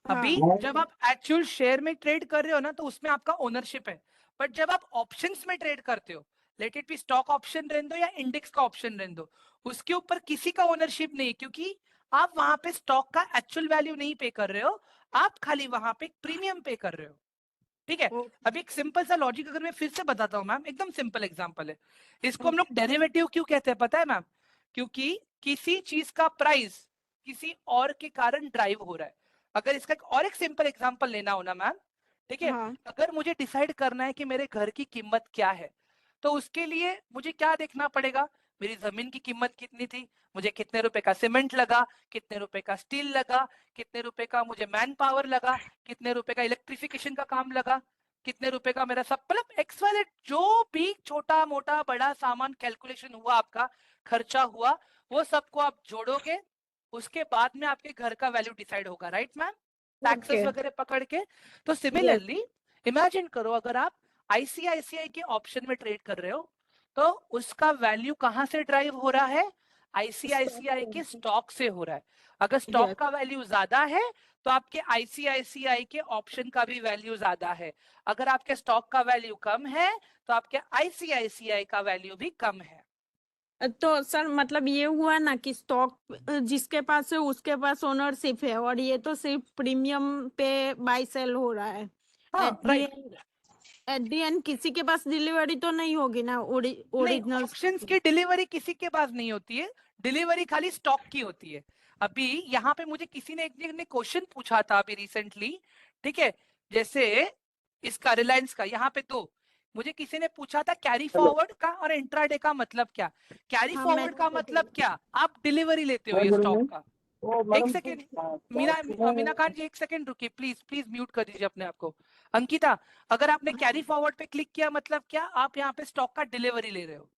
अभी
हाँ।
जब आप एक्चुअल शेयर में ट्रेड कर रहे हो ना, तो उसमें आपका ओनरशिप है। बट जब आप ऑप्शंस में ट्रेड करते हो, late it B stock option रहने दो या इंडेक्स का ऑप्शन रहने दो, उसके ऊपर किसी का ओनरशिप नहीं, क्योंकि आप वहां पे स्टॉक का एक्चुअल वैल्यू नहीं पे कर रहे हो, आप खाली वहां पे प्रीमियम पे कर रहे हो। ठीक है।
ओके।
अभी एक सिंपल सा लॉजिक अगर मैं फिर से बताता हूँ मैम, एकदम सिंपल एग्जांपल है। इसको हम लोग
ओके।
डेरिवेटिव क्यों कहते हैं पता है मैम? क्योंकि किसी चीज का प्राइस किसी और के कारण ड्राइव हो रहा है। अगर इसका और एक सिंपल एग्जांपल लेना हो ना मैम, ठीक है।
हाँ।
अगर मुझे डिसाइड करना है कि मेरे घर की कीमत क्या है, तो उसके लिए मुझे क्या देखना पड़ेगा? मेरी जमीन की कीमत कितनी थी, मुझे कितने रुपए का सीमेंट लगा, कितने रुपए का स्टील लगा, कितने रुपए का मुझे मैन पावर लगा, कितने रुपए का इलेक्ट्रिफिकेशन का काम लगा, कितने रुपए का मेरा सब, मतलब एक्स वाई जेड जो भी छोटा मोटा बड़ा सामान कैलकुलेशन हुआ, आपका खर्चा हुआ, वो सबको आप जोड़ोगे, उसके बाद में आपके घर का वैल्यू डिसाइड होगा, राइट मैम? Taxes
okay.
वगैरह पकड़ के। तो
यस।
सिमिलरली इमेजिन करो, अगर आप आईसीआईसीआई के ऑप्शन में ट्रेड कर रहे हो, तो उसका वैल्यू कहां से ड्राइव हो रहा है? आईसीआईसीआई के स्टॉक से हो रहा है। अगर स्टॉक
यस।
का वैल्यू ज्यादा है, तो आपके आईसीआईसीआई के ऑप्शन का भी वैल्यू ज्यादा है। अगर आपके स्टॉक का वैल्यू कम है, तो आपके आईसीआईसीआई का वैल्यू भी कम है।
तो सर मतलब ये हुआ ना कि स्टॉक जिसके पास है उसके पास ओनरशिप है, और ये तो सिर्फ प्रीमियम पे बाय सेल हो रहा है।
हाँ
at the
right.
And, at the and किसी के पास डिलीवरी तो नहीं होगी ना
नहीं,
ओरिजिनल
ऑप्शंस
स्टॉक
की डिलीवरी किसी के पास नहीं होती है, डिलीवरी खाली स्टॉक की होती है। अभी यहाँ पे मुझे किसी ने एक ने क्वेश्चन पूछा था अभी रिसेंटली, ठीक है। जैसे इसका रिलायंस का यहाँ पे तो मुझे किसी ने पूछा था कैरी फॉरवर्ड का और इंट्राडे का मतलब क्या। कैरी
हाँ
फॉरवर्ड
मैंने
का मतलब क्या? आप डिलीवरी लेते हो ये स्टॉक का। एक सेकेंड, मीना खान जी एक सेकेंड रुकिए प्लीज, प्लीज म्यूट कर दीजिए अपने आप को। अंकिता, अगर आपने कैरी फॉरवर्ड पे क्लिक किया मतलब क्या? आप यहाँ पे स्टॉक का डिलीवरी ले रहे हो,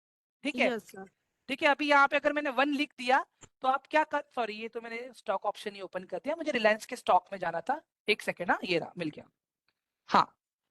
ठीक है।
Yes sir.
ठीक है, अभी यहाँ पे अगर मैंने 1 लिख दिया, तो आप क्या कर, सॉरी ये तो मैंने स्टॉक ऑप्शन ही ओपन कर दिया, मुझे रिलायंस के स्टॉक में जाना था। एक सेकेंड, हाँ ये रहा, मिल गया। हाँ,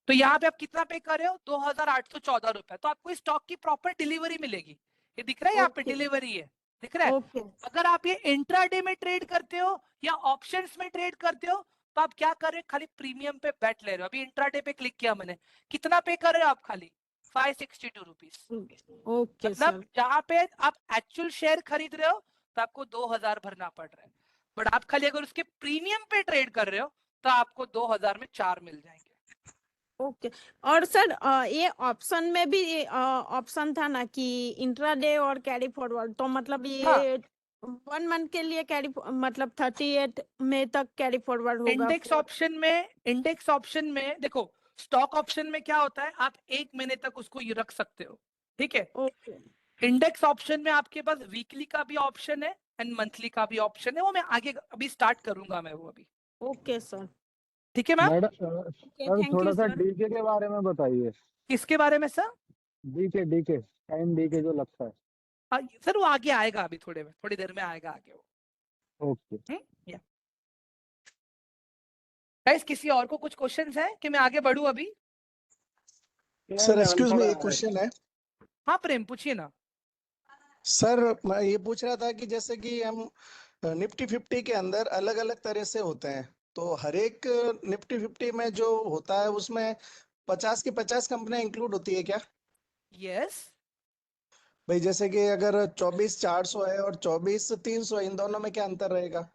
तो यहाँ पे आप कितना पे कर रहे हो? 2814 रुपए। तो आपको इस स्टॉक की प्रॉपर डिलीवरी मिलेगी। ये दिख रहा है, यहाँ पे
ओके।
डिलीवरी है, दिख रहा है।
ओके।
अगर आप ये इंट्राडे में ट्रेड करते हो या ऑप्शंस में ट्रेड करते हो, तो आप क्या कर रहे हो? खाली प्रीमियम पे बैट ले रहे हो। अभी इंट्राडे पे क्लिक किया मैंने, कितना पे कर रहे हो आप? खाली 562 रुपीज।
ओके
मतलब
सर।
जहां पे आप एक्चुअल शेयर खरीद रहे हो, तो आपको 2000 भरना पड़ रहा है। बट आप खाली अगर उसके प्रीमियम पे ट्रेड कर रहे हो, तो आपको 2000 में 4 मिल जाएंगे।
ओके। और सर ये ऑप्शन में भी ऑप्शन था ना कि इंट्राडे और कैरी फॉरवर्ड, तो मतलब
हाँ,
ये 1 मंथ के लिए कैरी, मतलब 38 मई तक कैरी फॉरवर्ड होगा
इंडेक्स
फिर?
ऑप्शन में, इंडेक्स ऑप्शन में देखो, स्टॉक ऑप्शन में क्या होता है, आप 1 महीने तक उसको ये रख सकते हो, ठीक है।
ओके।
इंडेक्स ऑप्शन में आपके पास वीकली का भी ऑप्शन है एंड मंथली का भी ऑप्शन है, वो मैं आगे अभी स्टार्ट करूंगा मैं वो अभी।
Okay sir.
ठीक है ma'am.
Madam
okay,
sir
thank
थोड़ा
यू
सा
सर।
डीके के बारे में बताइए।
किसके बारे में sir?
DK DK time DK जो लगता है।
सर वो आगे आएगा, अभी थोड़ी देर में आएगा आगे वो।
ओके।
या गाइस किसी और को कुछ क्वेश्चंस है कि मैं आगे बढ़ूं अभी?
सर एक्सक्यूज मी, एक क्वेश्चन है
हाँ प्रेम पूछिए ना।
सर। मैं ये पूछ रहा था कि जैसे कि हम निफ्टी 50 के अंदर अलग अलग तरह से होते हैं, तो हर एक निफ्टी 50 में जो होता है उसमें 50 की 50 कंपनियां इंक्लूड होती है क्या?
यस,
भाई जैसे कि अगर 24,400 है और 24,300 इन दोनों में क्या अंतर रहेगा?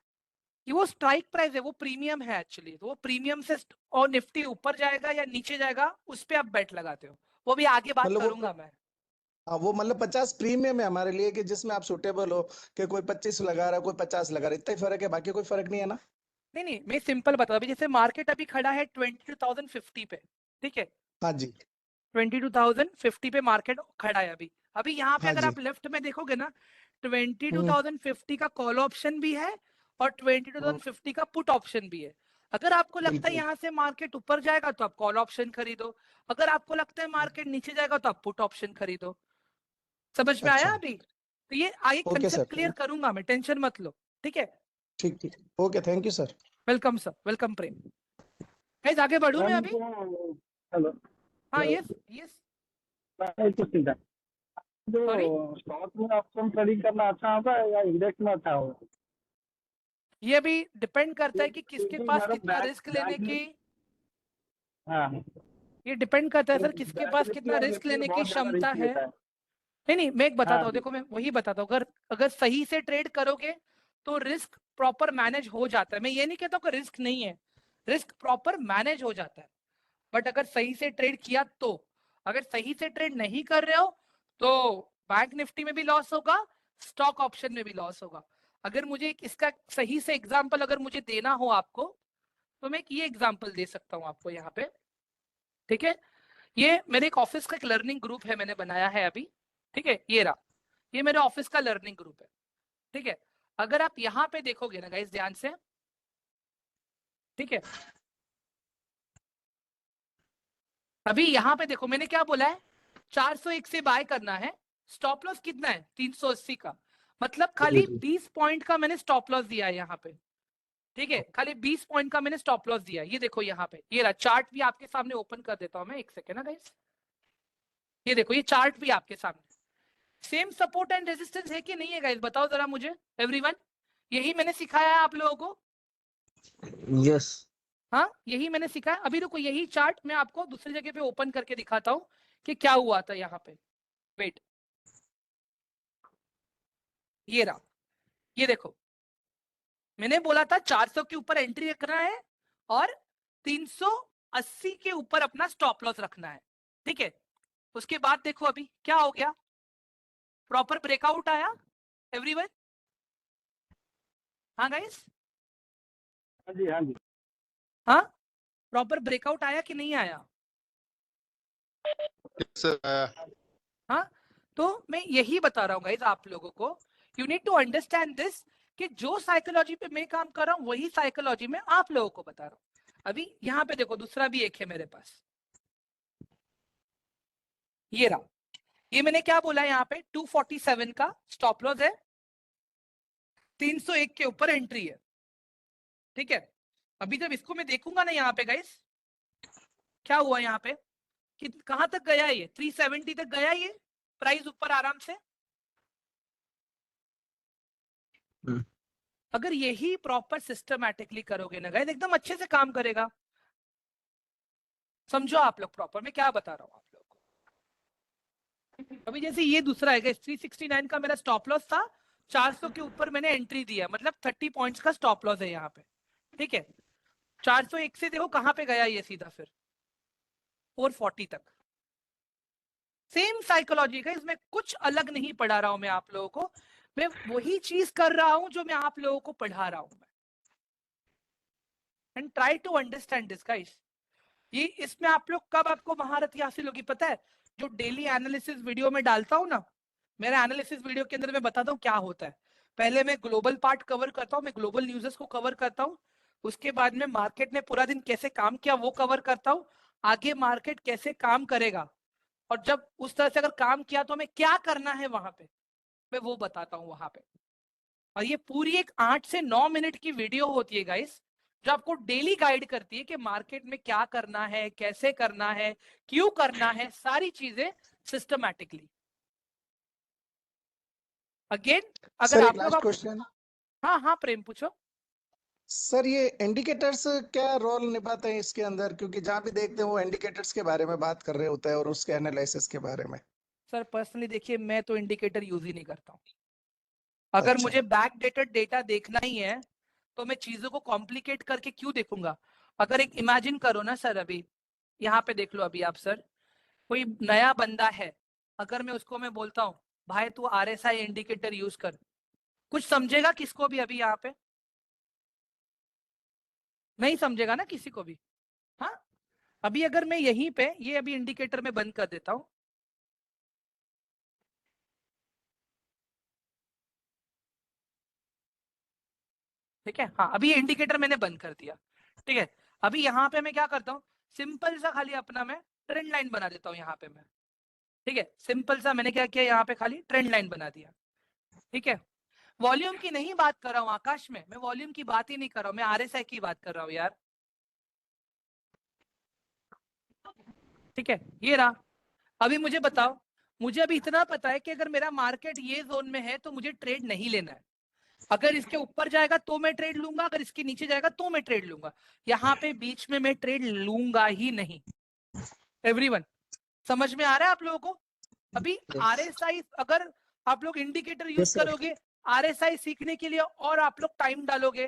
ये वो स्ट्राइक प्राइस है, वो प्रीमियम है एक्चुअली। तो वो प्रीमियम से और निफ्टी ऊपर जाएगा या नीचे जाएगा उस पे आप बेट लगाते हो, वो भी आगे बात
मतलब
करूंगा
वो,
मैं।
हाँ वो मतलब 50 प्रीमियम है हमारे लिए कि जिसमें आप सुटेबल हो, कि कोई 25 लगा रहा है कोई 50 लगा रहा है, इतना ही फर्क है, बाकी कोई फर्क नहीं है ना?
नहीं नहीं, मैं सिंपल बता अभी जैसे मार्केट अभी खड़ा है 22,050 पे, ठीक है?
हाँ जी।
22,050 पे मार्केट खड़ा है अभी। अभी यहाँ पे
हाँ
अगर
जी।
आप लेफ्ट में देखोगे ना,
हम्म।
22,050 का कॉल ऑप्शन भी है और 22,050 का पुट ऑप्शन भी है। अगर आपको लगता है
बिल्कुल।
यहाँ से मार्केट ऊपर जाएगा तो आप कॉल ऑप्शन खरीदो, अगर आपको लगता है मार्केट नीचे जाएगा तो आप पुट ऑप्शन खरीदो। समझ में आया
अच्छा।
अभी? तो ये आगे
ओके सर।
कंसेप्ट क्लियर करूंगा मैं, टेंशन मत लो, ठीक है?
ठीक ठीक। Okay, thank you sir.
Welcome sir, welcome Prem. Guys आगे बढ़ूं मैं अभी?
हेलो।
हाँ यस यस,
जो
सॉरी।
स्टॉक में ऑप्शन ट्रेडिंग करना अच्छा होगा या इंडेक्स में अच्छा होगा?
ये अभी डिपेंड करता है कि किसके
क्योंकि
पास
मेरा
कितना रिस्क लेने की,
हाँ,
ये डिपेंड करता है सर किसके
बैंक
पास
निफ्टी
कितना
और
रिस्क
निफ्टी में
लेने की
बहुत ज्यादा
क्षमता
रिस्क
है।
लेता है।
नहीं नहीं, मैं एक बताता
हाँ
हूँ,
जी।
देखो मैं वही बताता हूँ, अगर अगर सही से ट्रेड करोगे तो रिस्क प्रॉपर मैनेज हो जाता है। मैं ये नहीं कहता हूँ कि रिस्क नहीं है, रिस्क प्रॉपर मैनेज हो जाता है, बट अगर सही से ट्रेड किया तो। अगर सही से ट्रेड नहीं कर रहे हो तो बैंक निफ्टी में भी लॉस होगा, स्टॉक ऑप्शन में भी लॉस होगा। अगर मुझे इसका सही से एग्जाम्पल अगर मुझे देना हो आपको, तो मैं एक ये एग्जाम्पल दे सकता हूँ आपको यहाँ पे, ठीक है? ये मेरे एक ऑफिस का एक लर्निंग ग्रुप है, मैंने बनाया है अभी, ठीक है? ये रहा, ये मेरे ऑफिस का लर्निंग ग्रुप है, ठीक है? अगर आप यहाँ पे देखोगे ना गाइस ध्यान से, ठीक है? अभी यहाँ पे देखो मैंने क्या बोला है, 401 से बाय करना है, स्टॉप लॉस कितना है 380 का, मतलब खाली 20 पॉइंट का मैंने स्टॉप लॉस दिया है यहाँ पे, ठीक है? खाली 20 पॉइंट का मैंने स्टॉप लॉस दिया है। ये देखो यहाँ पे, ये रहा चार्ट भी आपके सामने ओपन कर देता हूं मैं, एक सेकेंड ना गाइस। ये देखो ये चार्ट भी आपके सामने, सेम सपोर्ट एंड रेजिस्टेंस है कि नहीं है गाइस, बताओ जरा मुझे एवरीवन। यही मैंने सिखाया है आप लोगों को।
यस।
हाँ यही मैंने सिखाया। अभी रुको, यही चार्ट मैं आपको दूसरी जगह पे ओपन करके दिखाता हूँ कि क्या हुआ था यहाँ पे। वेट, ये रहा, ये देखो मैंने बोला था 400 के ऊपर एंट्री रखना है और 380 के ऊपर अपना स्टॉप लॉस रखना है, ठीक है? उसके बाद देखो अभी क्या हो गया, प्रॉपर ब्रेकआउट आया एवरीवन? हाँ गाइस,
हाँ जी, हाँ जी।
हाँ प्रॉपर ब्रेकआउट आया कि नहीं आया? हाँ, तो मैं यही बता रहा हूँ गाइस आप लोगों को, you need to understand this, कि जो साइकोलॉजी पे मैं काम कर रहा हूँ वही साइकोलॉजी में आप लोगों को बता रहा हूँ। अभी यहाँ पे देखो दूसरा भी एक है मेरे पास, ये रहा, ये मैंने क्या बोला है यहाँ पे 247 का स्टॉप लॉस है, 301 के ऊपर एंट्री है, ठीक है? अभी जब इसको मैं देखूंगा ना यहाँ पे गाइस, क्या हुआ यहाँ पे कि कहां तक गया ये 370 तक गया ये प्राइस ऊपर आराम से। अगर यही प्रॉपर सिस्टमैटिकली करोगे ना गाइस, एकदम अच्छे से काम करेगा। समझो आप लोग प्रॉपर मैं क्या बता रहा हूँ आप लोग को। अभी जैसे ये दूसरा है गाइस, 369 का मेरा स्टॉप लॉस था, 400 के ऊपर मैंने एंट्री दिया, मतलब 30 पॉइंट्स का स्टॉप लॉस है यहाँ पे, ठीक है? 401 से देखो कहां पे गया ये सीधा फिर 440 तक। सेम साइकोलॉजी का, इसमें कुछ अलग नहीं पढ़ा रहा हूं मैं आप लोगों को, मैं वही चीज कर रहा हूं जो मैं आप लोगों को पढ़ा रहा हूं मैं। And try to understand this guys. ये इसमें आप लोग कब आपको महारत हासिल होगी पता है? जो डेली एनालिसिस वीडियो में डालता हूं ना, मेरा एनालिसिस वीडियो के अंदर मैं बताता हूँ क्या होता है। पहले मैं ग्लोबल पार्ट कवर करता हूँ, मैं ग्लोबल न्यूज़ को कवर करता हूँ, उसके बाद में मार्केट ने पूरा दिन कैसे काम किया वो कवर करता हूँ, आगे मार्केट कैसे काम करेगा, और जब उस तरह से अगर काम किया तो हमें क्या करना है वहां पे, मैं वो बताता हूँ वहां पे। और ये पूरी एक 8 से 9 मिनट की वीडियो होती है गाइस, जो आपको डेली गाइड करती है कि मार्केट में क्या करना है, कैसे करना है, क्यों करना है, सारी चीजें सिस्टमैटिकली। अगेन अगर
सर एक
आप लोग
लास्ट क्वेश्चन।
हाँ हाँ प्रेम पूछो।
सर ये इंडिकेटर्स क्या रोल निभाते हैं इसके अंदर, क्योंकि जहाँ भी देखते हैं वो इंडिकेटर्स के बारे में बात कर रहे होते हैं और उसके एनालिसिस के बारे में।
सर पर्सनली देखिए, मैं तो इंडिकेटर यूज ही नहीं करता हूँ। अगर
अच्छा।
मुझे बैकडेटेड डेटा देखना ही है तो मैं चीजों को कॉम्प्लिकेट करके क्यों देखूंगा। अगर एक इमेजिन करो ना सर, अभी यहाँ पे देख लो, अभी आप सर कोई नया बंदा है, अगर मैं उसको मैं बोलता हूँ भाई तू आरएसआई इंडिकेटर यूज कर, कुछ समझेगा किसको भी अभी यहाँ पे? नहीं समझेगा ना किसी को भी। हाँ, अभी अगर मैं यहीं पे ये अभी इंडिकेटर में बंद कर देता हूं, ठीक है, हाँ अभी ये इंडिकेटर मैंने बंद कर दिया, ठीक है। अभी यहाँ पे मैं क्या करता हूँ, सिंपल सा खाली अपना मैं ट्रेंड लाइन बना देता हूँ यहाँ पे मैं, ठीक है। सिंपल सा मैंने क्या किया, यहाँ पे खाली ट्रेंड लाइन बना दिया, ठीक है। वॉल्यूम की नहीं बात कर रहा हूँ आकाश में, मैं वॉल्यूम की बात ही नहीं कर रहा हूँ, मैं आरएसआई की बात कर रहा हूँ यार, ठीक है। ये रहा। अभी मुझे बताओ, मुझे अभी इतना पता है कि अगर मेरा मार्केट ये जोन में है तो मुझे ट्रेड नहीं लेना है। अगर इसके ऊपर जाएगा तो मैं ट्रेड लूंगा, अगर इसके नीचे जाएगा तो मैं ट्रेड लूंगा। यहाँ पे बीच में मैं ट्रेड लूंगा ही नहीं। एवरीवन समझ में आ रहा है आप लोगों को? अभी आरएसआई अगर आप लोग इंडिकेटर यूज करोगे, आरएसआई सीखने के लिए और आप लोग टाइम डालोगे,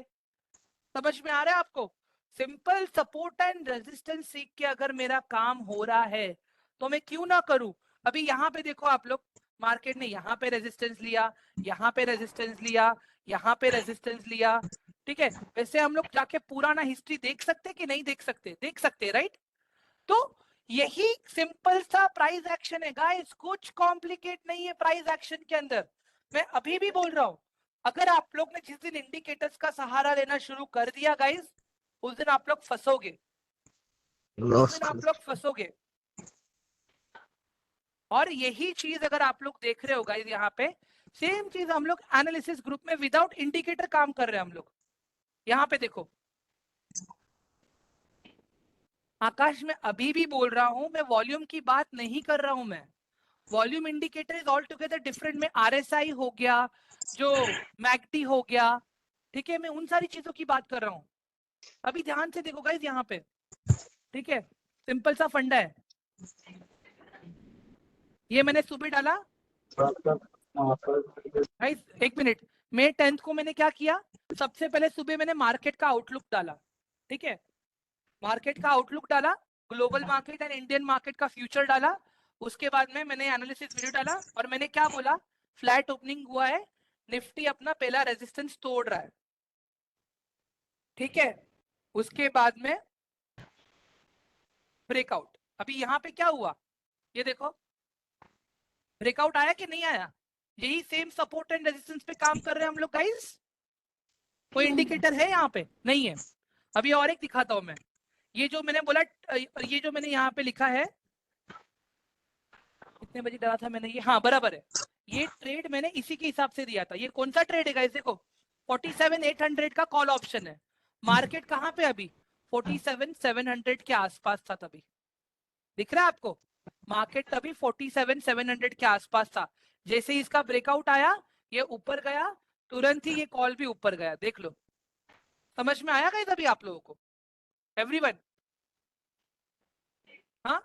समझ में आ रहा है आपको? सिंपल सपोर्ट एंड रेजिस्टेंस सीख के अगर मेरा काम हो रहा है तो मैं क्यों ना करूं। अभी यहाँ पे देखो आप लोग, मार्केट ने यहाँ पे रेजिस्टेंस लिया, यहाँ पे रेजिस्टेंस लिया, यहाँ पे रेजिस्टेंस लिया, ठीक है। वैसे हम लोग जाके पुराना हिस्ट्री देख सकते कि नहीं देख सकते? देख सकते, राइट? तो यही सिंपल सा प्राइस एक्शन है गाइस, कुछ कॉम्प्लिकेट नहीं है प्राइस एक्शन के अंदर। मैं अभी भी बोल रहा हूं, अगर आप लोग ने जिस दिन इंडिकेटर्स का सहारा लेना शुरू कर दिया गाइस, उस दिन आप लोग फंसोगे, उस दिन आप लोग फंसोगे। और यही चीज अगर आप लोग देख रहे हो गाइस, यहाँ पे सेम चीज हम लोग एनालिसिस ग्रुप में विदाउट इंडिकेटर काम कर रहे हैं हम लोग। यहाँ पे देखो आकाश, मैं अभी भी बोल रहा हूं, मैं वॉल्यूम की बात नहीं कर रहा हूं। मैं volume indicator is all together different में आरएसआई हो गया, जो मैकडी हो गया, ठीक है, मैं उन सारी चीजों की बात कर रहा हूं। अभी ध्यान से देखो गाइस यहाँ पे, ठीक है, सिंपल सा फंडा है। ये मैंने सुबह डाला गाइस, एक मिनट, May 10th को मैंने क्या किया, सबसे पहले सुबह मैंने मार्केट का आउटलुक डाला, ठीक है, मार्केट का आउटलुक डाला, global market and Indian market का फ्यूचर डाला। उसके बाद में मैंने एनालिसिस वीडियो डाला और मैंने क्या बोला, फ्लैट ओपनिंग हुआ है, निफ्टी अपना पहला रेजिस्टेंस तोड़ रहा है, ठीक है। उसके बाद में ब्रेकआउट। अभी यहाँ पे क्या हुआ, ये देखो, ब्रेकआउट आया कि नहीं आया? यही सेम सपोर्ट एंड रेजिस्टेंस पे काम कर रहे हैं हम लोग गाइस। कोई इंडिकेटर है यहाँ पे? नहीं है। अभी और एक दिखाता हूं मैं, ये जो मैंने बोला, ये जो मैंने यहाँ पे लिखा है, कितने बजे डाला था मैंने ये, हाँ बराबर है, ये ट्रेड मैंने इसी के हिसाब से दिया था। ये कौन सा ट्रेड है गाइस? देखो 47,800 का कॉल ऑप्शन है। मार्केट कहाँ पे अभी? 47,700 के आसपास था तभी, दिख रहा है आपको? मार्केट तभी 47,700 के आसपास था। जैसे ही इसका ब्रेकआउट आया, ये ऊपर गया, तुरंत ही ये कॉल भी ऊपर गया, देख लो। समझ में आया गाइस अभी आप लोगों को? एवरीवन, हाँ?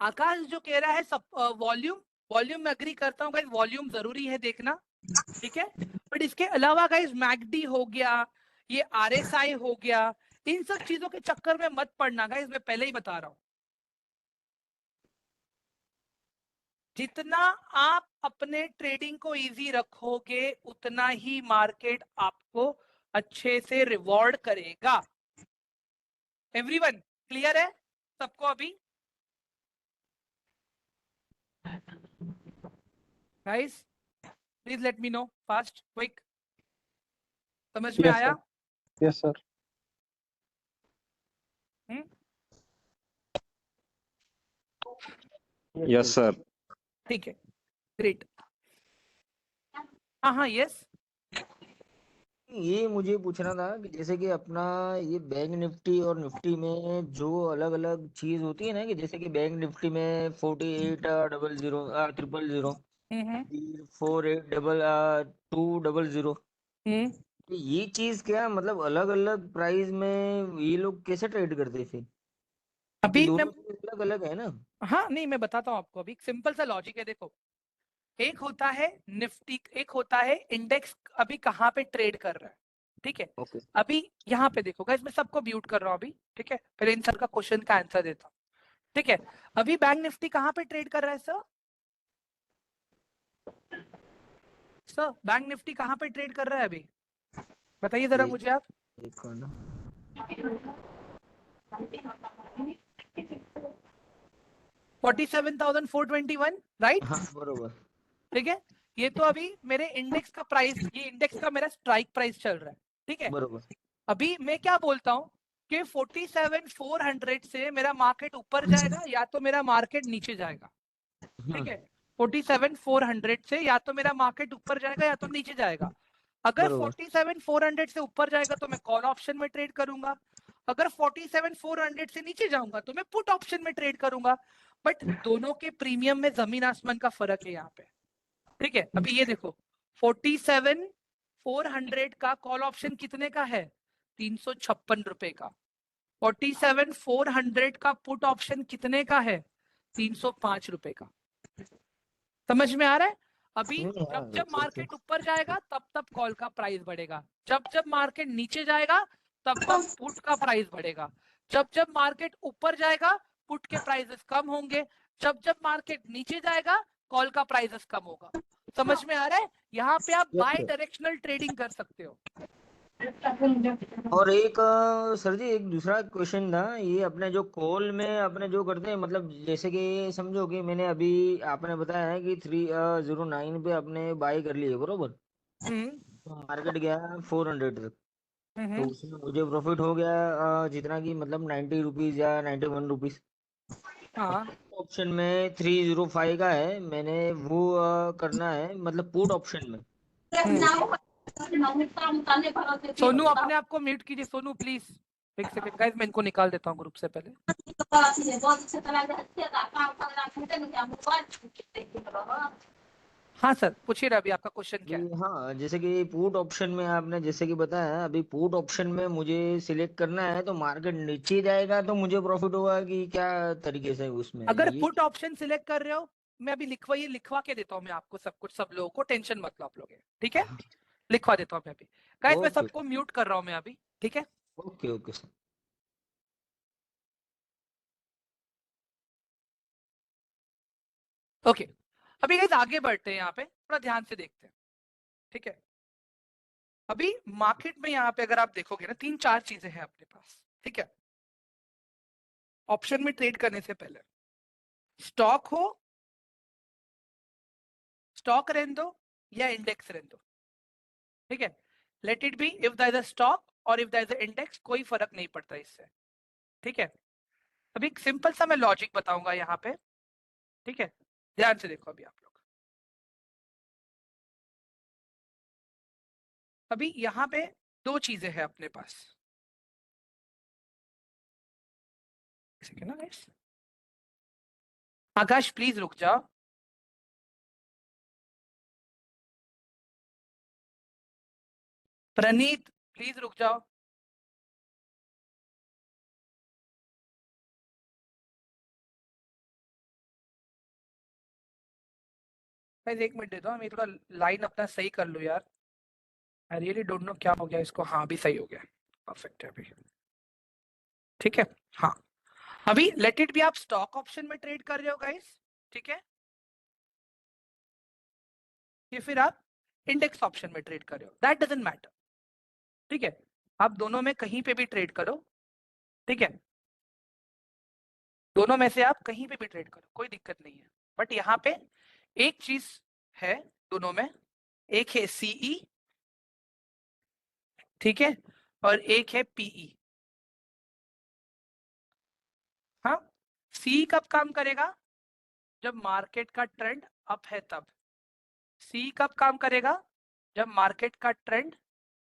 आकाश जो कह रहा है सब वॉल्यूम, वॉल्यूम में अग्री करता हूँ गाइस, वॉल्यूम जरूरी है देखना, ठीक है। बट इसके अलावा गाइस मैकडी हो गया, ये आरएसआई हो गया, इन सब चीजों के चक्कर में मत पड़ना गाइस, मैं पहले ही बता रहा हूं। जितना आप अपने ट्रेडिंग को इजी रखोगे उतना ही मार्केट आपको अच्छे से रिवॉर्ड करेगा। एवरीवन क्लियर है सबको अभी? Guys please let me know fast quick, समझ में
Yes,
आया?
sir. Yes, sir.
Yes sir.
ठीक है, ग्रेट। हाँ हाँ, यस
ये मुझे पूछना था कि जैसे कि अपना ये बैंक निफ्टी और निफ्टी में जो अलग अलग चीज होती है ना, कि जैसे कि बैंक निफ्टी में 4800
हम्म
48 200
हम्म
तो ये चीज क्या मतलब अलग अलग प्राइस में ये लोग कैसे ट्रेड करते हैं फिर, क्योंकि
अभी मैं
दोनों चीज अलग अलग है ना।
हाँ नहीं मैं बताता हूँ आपको। अभी सिंपल सा लॉजिक है, देखो। एक होता है निफ्टी, एक होता है इंडेक्स अभी कहाँ पे ट्रेड कर रहा है, ठीक है।
ओके।
अभी यहाँ पे देखो गाइस, मैं सबको म्यूट कर रहा हूँ अभी, ठीक है। फिर इन सर का क्वेश्चन का आंसर देता हूँ, ठीक है। अभी बैंक निफ्टी कहाँ पे ट्रेड कर रहा है सर? सर बैंक निफ्टी कहाँ पे ट्रेड कर रहा है अभी, बताइए जरा मुझे आप।
एक ना
47,421, राइट?
हाँ बरोबर।
ठीक है। ये तो अभी मेरे इंडेक्स का प्राइस, ये इंडेक्स का मेरा स्ट्राइक प्राइस चल रहा है, ठीक है।
बरोबर।
अभी मैं क्या बोलता हूँ कि 47,400 से मेरा मार्केट ऊपर जाएगा या तो मेरा मार्केट नीचे जाएगा, ठीक है। 47,400 से या तो मेरा मार्केट ऊपर जाएगा या तो नीचे जाएगा। अगर
बरोबर।
47,400 से ऊपर जाएगा तो मैं कॉल ऑप्शन में ट्रेड करूंगा। अगर 47,400 से नीचे जाऊंगा तो मैं पुट ऑप्शन में ट्रेड करूंगा। बट दोनों के प्रीमियम में जमीन आसमान का फर्क है यहाँ पे, ठीक है। अभी ये देखो, 47,400 का कॉल ऑप्शन कितने का है? 356 रुपए का। 47,400 का पुट ऑप्शन कितने का है? 305 रुपए का। समझ में आ रहा है? अभी
नहीं
जब
हाँ
जब
अच्छा अच्छा।
मार्केट ऊपर जाएगा तब तब कॉल का प्राइस बढ़ेगा, जब जब मार्केट नीचे जाएगा तब तब पुट का प्राइस बढ़ेगा। जब जब मार्केट ऊपर जाएगा पुट के प्राइसेस कम होंगे, जब जब मार्केट नीचे जाएगा कॉल का प्राइसेस कम होगा। समझ में आ रहा है? यहाँ पे आप बाय
Yes,
डायरेक्शनल ट्रेडिंग कर सकते हो।
और एक सर जी एक दूसरा क्वेश्चन था, ये अपने जो कॉल में अपने जो करते हैं मतलब जैसे कि समझो कि मैंने अभी आपने बताया है कि 309 पे आपने बाय कर लिए बरोबर,
हम्म
तो मार्केट गया 400 तक, तो
हम्म
उसमें मुझे प्रॉफिट हो गया जितना कि मतलब 90 रुपीज या 91 रुपीज।
हाँ
ऑप्शन में 305 का है, मैंने वो करना है मतलब पुट ऑप्शन में।
सोनू अपने आप को म्यूट कीजिए, सोनू प्लीज। एक सेकंड गाइस, मैं इनको निकाल देता हूँ ग्रुप से पहले। हाँ सर पूछिए ना, अभी आपका क्वेश्चन क्या है?
जी हाँ, जैसे कि पुट ऑप्शन में आपने जैसे कि बताया, अभी पुट ऑप्शन में मुझे सिलेक्ट करना है तो मार्केट नीचे जाएगा तो मुझे प्रॉफिट होगा कि क्या तरीके से उसमें
अगर
ये।
पुट ऑप्शन सिलेक्ट कर रहे हो, मैं अभी लिखवा के देता हूँ मैं आपको सब कुछ, सब लोगों को, टेंशन मत लो आप लोग, ठीक है। लिखवा देता हूँ मैं अभी। गाइस मैं
ओके
सबको म्यूट कर रहा हूँ मैं अभी, ठीक है।
Okay okay sir.
ओके, अभी गाइस आगे बढ़ते हैं, यहाँ पे थोड़ा ध्यान से देखते हैं, ठीक है। अभी मार्केट में यहाँ पे अगर आप देखोगे ना, तीन चार चीजें हैं अपने पास, ठीक है। ऑप्शन में ट्रेड करने से पहले स्टॉक हो, स्टॉक रहने दो या इंडेक्स रहने दो, ठीक है। Let it be, if that is a stock और if that is a index, कोई फर्क नहीं पड़ता इससे, ठीक है। अभी एक सिंपल सा मैं लॉजिक बताऊंगा यहाँ पे, ठीक है। ध्यान से देखो अभी आप लोग। अभी यहाँ पे दो चीजें हैं अपने पास, ठीक है ना गाइस। आकाश प्लीज रुक जाओ। प्रणीत प्लीज रुक जाओ। गाइस एक मिनट दे दो, मैं थोड़ा लाइन अपना सही कर लूँ यार। आई रियली डोंट नो क्या हो गया इसको। हाँ अभी सही हो गया, परफेक्ट है अभी, ठीक है। हाँ अभी लेट इट बी, आप स्टॉक ऑप्शन में ट्रेड कर रहे हो गाइस, ठीक है। या फिर आप इंडेक्स ऑप्शन में ट्रेड कर रहे हो, दैट डजंट मैटर, ठीक है। आप दोनों में कहीं पे भी ट्रेड करो, ठीक है। दोनों में से आप कहीं पे भी ट्रेड करो, कोई दिक्कत नहीं है। बट यहाँ पे एक चीज है दोनों में, एक है सीई, ठीक है, और एक है पीई। हाँ, सी कब काम करेगा? जब मार्केट का ट्रेंड अप है तब। सी कब काम करेगा? जब मार्केट का ट्रेंड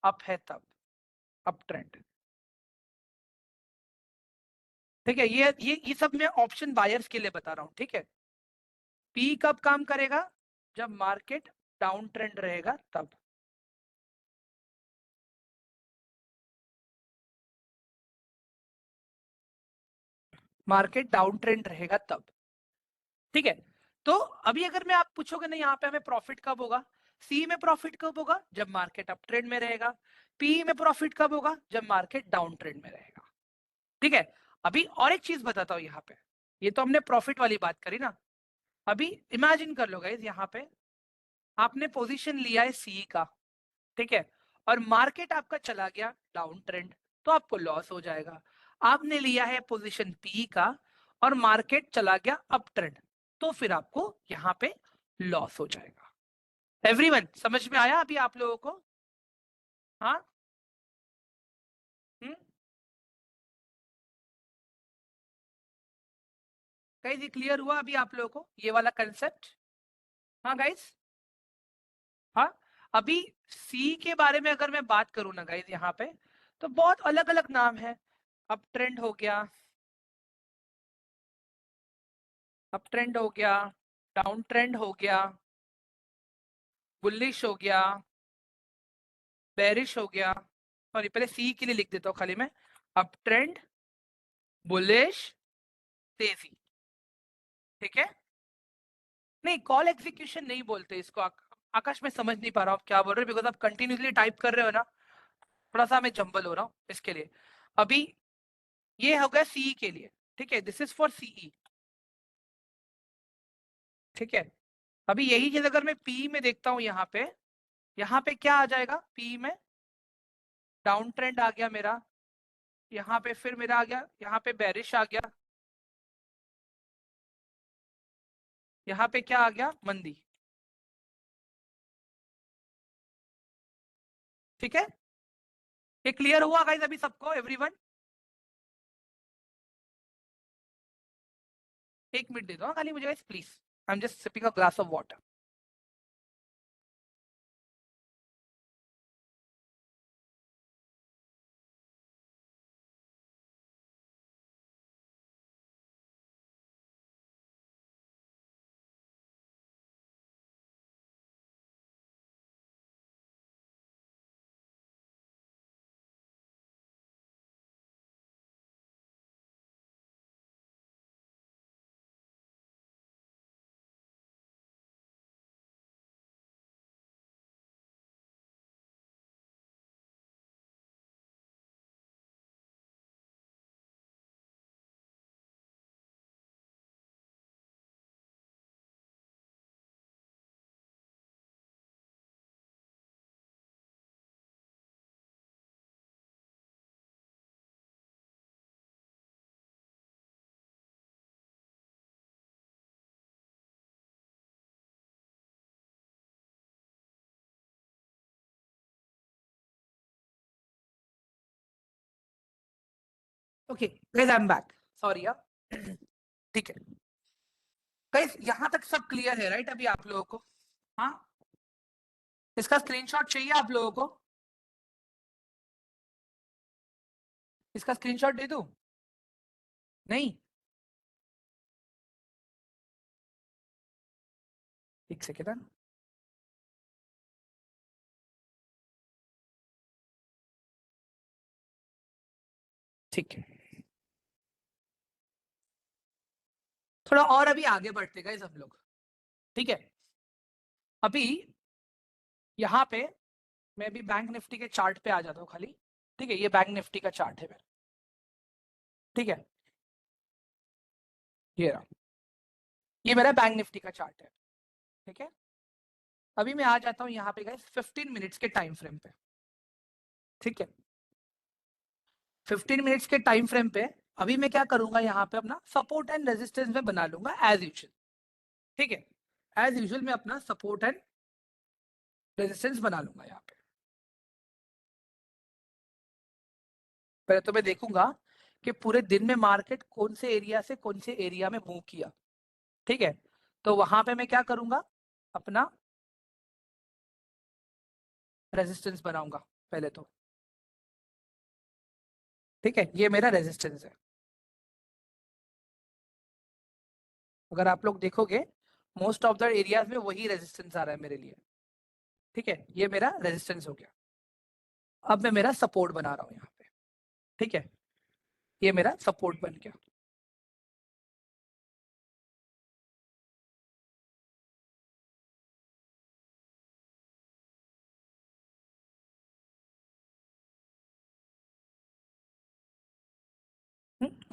अप है तब, अप ट्रेंड। ठीक है, ये सब मैं ऑप्शन बायर्स के लिए बता रहा हूं। ठीक है, पी कब काम करेगा? जब मार्केट डाउन ट्रेंड रहेगा तब। मार्केट डाउन ट्रेंड रहेगा तब। ठीक है, तो अभी अगर मैं आप पूछोगे ना यहाँ पे हमें प्रॉफिट कब होगा, सी में प्रॉफिट कब होगा? जब मार्केट अप ट्रेंड में रहेगा। पी में प्रॉफिट कब होगा? जब मार्केट डाउन ट्रेंड में रहेगा। ठीक है, अभी और एक चीज बताता हूँ यहाँ पे, ये तो हमने प्रॉफिट वाली बात करी ना। अभी इमेजिन कर लो गाइस, यहाँ पे आपने पोजीशन लिया है सी का, ठीक है, और मार्केट आपका चला गया डाउन ट्रेंड, तो आपको लॉस हो जाएगा। आपने लिया है पोजीशन पी का और मार्केट चला गया अप ट्रेंड, तो फिर आपको यहाँ पे लॉस हो जाएगा। एवरीवन समझ में आया अभी आप लोगों को? हाँ, गाइस ये क्लियर हुआ अभी आप लोगों को ये वाला कंसेप्ट? हाँ गाइस, हाँ। अभी सी के बारे में अगर मैं बात करूं ना गाइस यहाँ पे, तो बहुत अलग अलग नाम है। अप ट्रेंड हो गया, अप ट्रेंड हो गया, डाउन ट्रेंड हो गया, बुलिश हो गया, बेरिश हो गया। सॉरी, पहले सी के लिए लिख देता हूँ खाली मैं, अप ट्रेंड, बुलिश, तेजी। ठीक है, नहीं कॉल एग्जीक्यूशन नहीं बोलते इसको। आकाश मैं समझ नहीं पा रहा हूँ आप क्या बोल रहे हो, बिकॉज आप कंटिन्यूसली टाइप कर रहे हो ना, थोड़ा सा मैं जंबल हो रहा हूँ इसके लिए। अभी ये हो गया सी के लिए, ठीक है, दिस इज फॉर सीई। ठीक है, अभी यही चीज अगर मैं पी में देखता हूँ यहाँ पे क्या आ जाएगा? पी में डाउन ट्रेंड आ गया मेरा, यहाँ पे फिर मेरा आ गया, यहाँ पे बेरिश आ गया, यहाँ पे क्या आ गया? मंदी। ठीक है, ये क्लियर हुआ गाइस अभी सबको, एवरीवन? एक मिनट दे दो खाली मुझे guys please, I am just sipping a glass of water. Okay guys, I am back, sorry यार। ठीक है गाइस, यहाँ तक सब क्लियर है राइट अभी आप लोगों को? हाँ, इसका स्क्रीनशॉट चाहिए आप लोगों को? इसका स्क्रीनशॉट दे दूं? नहीं, एक सेकेंड। ठीक है, थोड़ा और अभी आगे बढ़ते गाइस हम लोग। ठीक है, अभी यहाँ पे मैं अभी बैंक निफ्टी के चार्ट पे आ जाता हूँ खाली। ठीक है, ये बैंक निफ्टी का चार्ट है मेरा। ठीक है, ये रहा, ये मेरा बैंक निफ्टी का चार्ट है। ठीक है, अभी मैं आ जाता हूँ यहाँ पे गाइस 15 मिनट्स के टाइम फ्रेम पे। ठीक है, 15 मिनट्स के टाइम फ्रेम पे अभी मैं क्या करूंगा, यहाँ पे अपना सपोर्ट एंड रेजिस्टेंस में बना लूंगा एज यूजुअल। ठीक है, एज यूजुअल मैं अपना सपोर्ट एंड रेजिस्टेंस बना लूंगा यहाँ पे। पहले तो मैं देखूंगा कि पूरे दिन में मार्केट कौन से एरिया से कौन से एरिया में मूव किया। ठीक है, तो वहां पे मैं क्या करूंगा, अपना रेजिस्टेंस बनाऊंगा। पहले तो, ठीक है, ये मेरा रेजिस्टेंस है। अगर आप लोग देखोगे मोस्ट ऑफ द एरियाज में वही रेजिस्टेंस आ रहा है मेरे लिए, ठीक है, ये मेरा रेजिस्टेंस हो गया। अब मैं मेरा सपोर्ट बना रहा हूं यहाँ पे, ठीक है, ये मेरा सपोर्ट बन गया।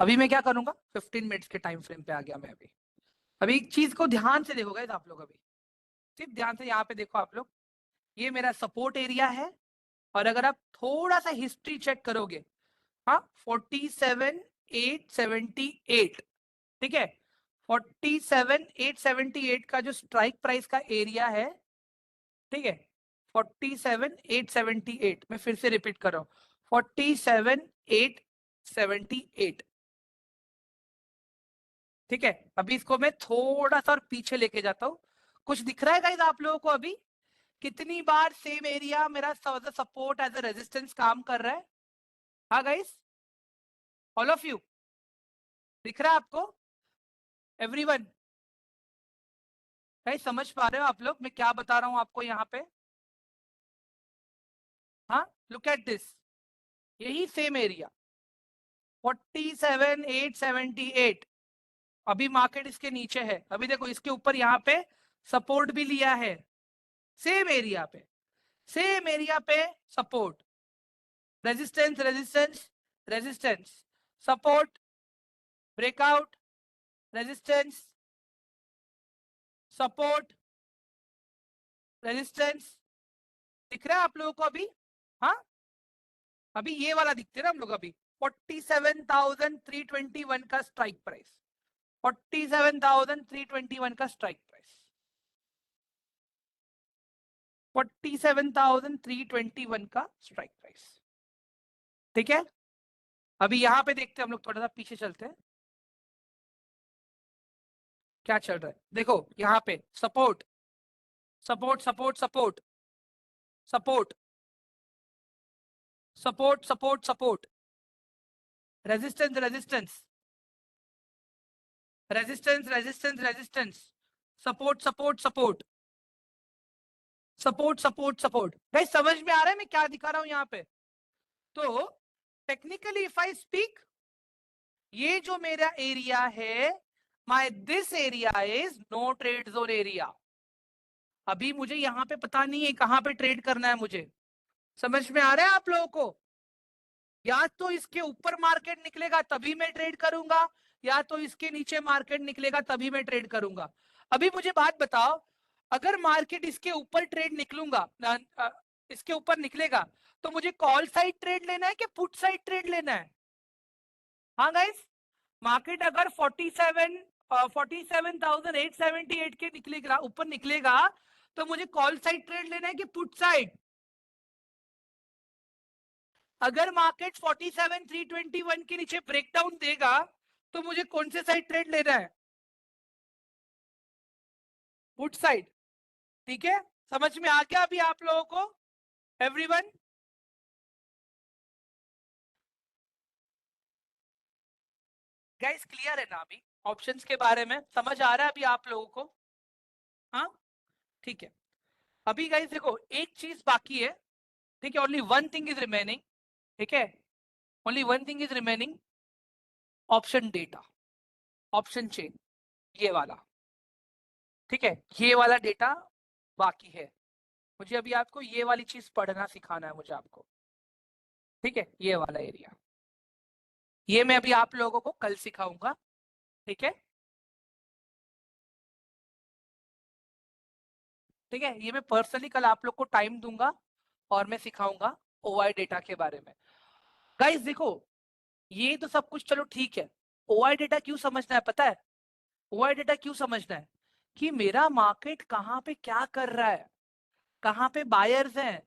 अभी मैं क्या करूंगा, 15 मिनट्स के टाइम फ्रेम पे आ गया मैं। अभी एक चीज को ध्यान से देखो गाइस आप लोग, अभी सिर्फ ध्यान से यहाँ पे देखो आप लोग, ये मेरा सपोर्ट एरिया है। और अगर आप थोड़ा सा हिस्ट्री चेक करोगे, हाँ 47,878, ठीक है, 47,878 का जो स्ट्राइक प्राइस का एरिया है, ठीक है, 47,878, मैं फिर से रिपीट कर रहा हूँ, 47,878, ठीक है। अभी इसको मैं थोड़ा सा और पीछे लेके जाता हूँ। कुछ दिख रहा है गाइस आप लोगों को अभी कितनी बार सेम एरिया मेरा सपोर्ट एज अ रेजिस्टेंस काम कर रहा है? हाँ गाइस, ऑल ऑफ यू, दिख रहा है आपको? एवरीवन गाइस, समझ पा रहे हो आप लोग मैं क्या बता रहा हूं आपको यहाँ पे? हाँ, लुक एट दिस, यही सेम एरिया 47,878, अभी मार्केट इसके नीचे है। अभी देखो इसके ऊपर यहाँ पे सपोर्ट भी लिया है, सेम एरिया पे, सेम एरिया पे support, resistance resistance resistance, support, breakout, resistance, support, resistance, दिख रहा है आप लोगों को अभी? हाँ, अभी ये वाला दिखते ना हम लोग, अभी 47,321 का स्ट्राइक प्राइस, 47,321 का स्ट्राइक प्राइस, 47,321 का स्ट्राइक प्राइस, ठीक है। अभी यहां पे देखते हैं हम लोग, थोड़ा सा पीछे चलते हैं, क्या चल रहा है। देखो यहाँ पे support support support support support support support support, resistance resistance resistance resistance resistance, support support support support support support. Guys समझ में आ रहा है मैं क्या दिखा रहा हूं यहाँ पे? तो टेक्निकली इफ आई स्पीक, ये जो मेरा एरिया है, my this area is no trade zone area. अभी मुझे यहाँ पे पता नहीं है कहाँ पे ट्रेड करना है मुझे, समझ में आ रहा है आप लोगों को? या तो इसके ऊपर मार्केट निकलेगा तभी मैं ट्रेड करूंगा, या तो इसके नीचे मार्केट निकलेगा तभी मैं ट्रेड करूंगा। अभी मुझे बात बताओ, अगर मार्केट इसके ऊपर ट्रेड इसके ऊपर निकलेगा तो मुझे कॉल साइड ट्रेड लेना है कि पुट साइड ट्रेड लेना है? हाँ गाइस, मार्केट अगर 47,878 के निकलेगा, ऊपर निकलेगा, तो मुझे कॉल साइड ट्रेड लेना है कि पुट साइड? अगर मार्केट 47,321 के नीचे ब्रेकडाउन देगा तो मुझे कौन से साइड ट्रेड लेना है? पुट साइड, ठीक है। समझ में आ गया अभी आप लोगों को एवरीवन? गाइस क्लियर है ना अभी ऑप्शंस के बारे में? समझ आ रहा है अभी आप लोगों को? हाँ, ठीक है। अभी गाइस देखो एक चीज बाकी है, ठीक है, only one thing is remaining, ठीक है, only one thing is remaining, option data, option chain, ये वाला, ठीक है, ये वाला डेटा बाकी है। मुझे अभी आपको ये वाली चीज पढ़ना सिखाना है मुझे आपको, ठीक है, ये वाला एरिया, ये मैं अभी आप लोगों को कल सिखाऊंगा, ठीक है, ठीक है, ये मैं पर्सनली कल आप लोग को टाइम दूंगा और मैं सिखाऊंगा ओआई डेटा के बारे में। गाइस देखो ये तो सब कुछ चलो ठीक है, ओआई डेटा क्यों समझना है पता है? ओआई डेटा क्यों समझना है? कि मेरा मार्केट कहाँ पे क्या कर रहा है, कहाँ पे बायर्स हैं,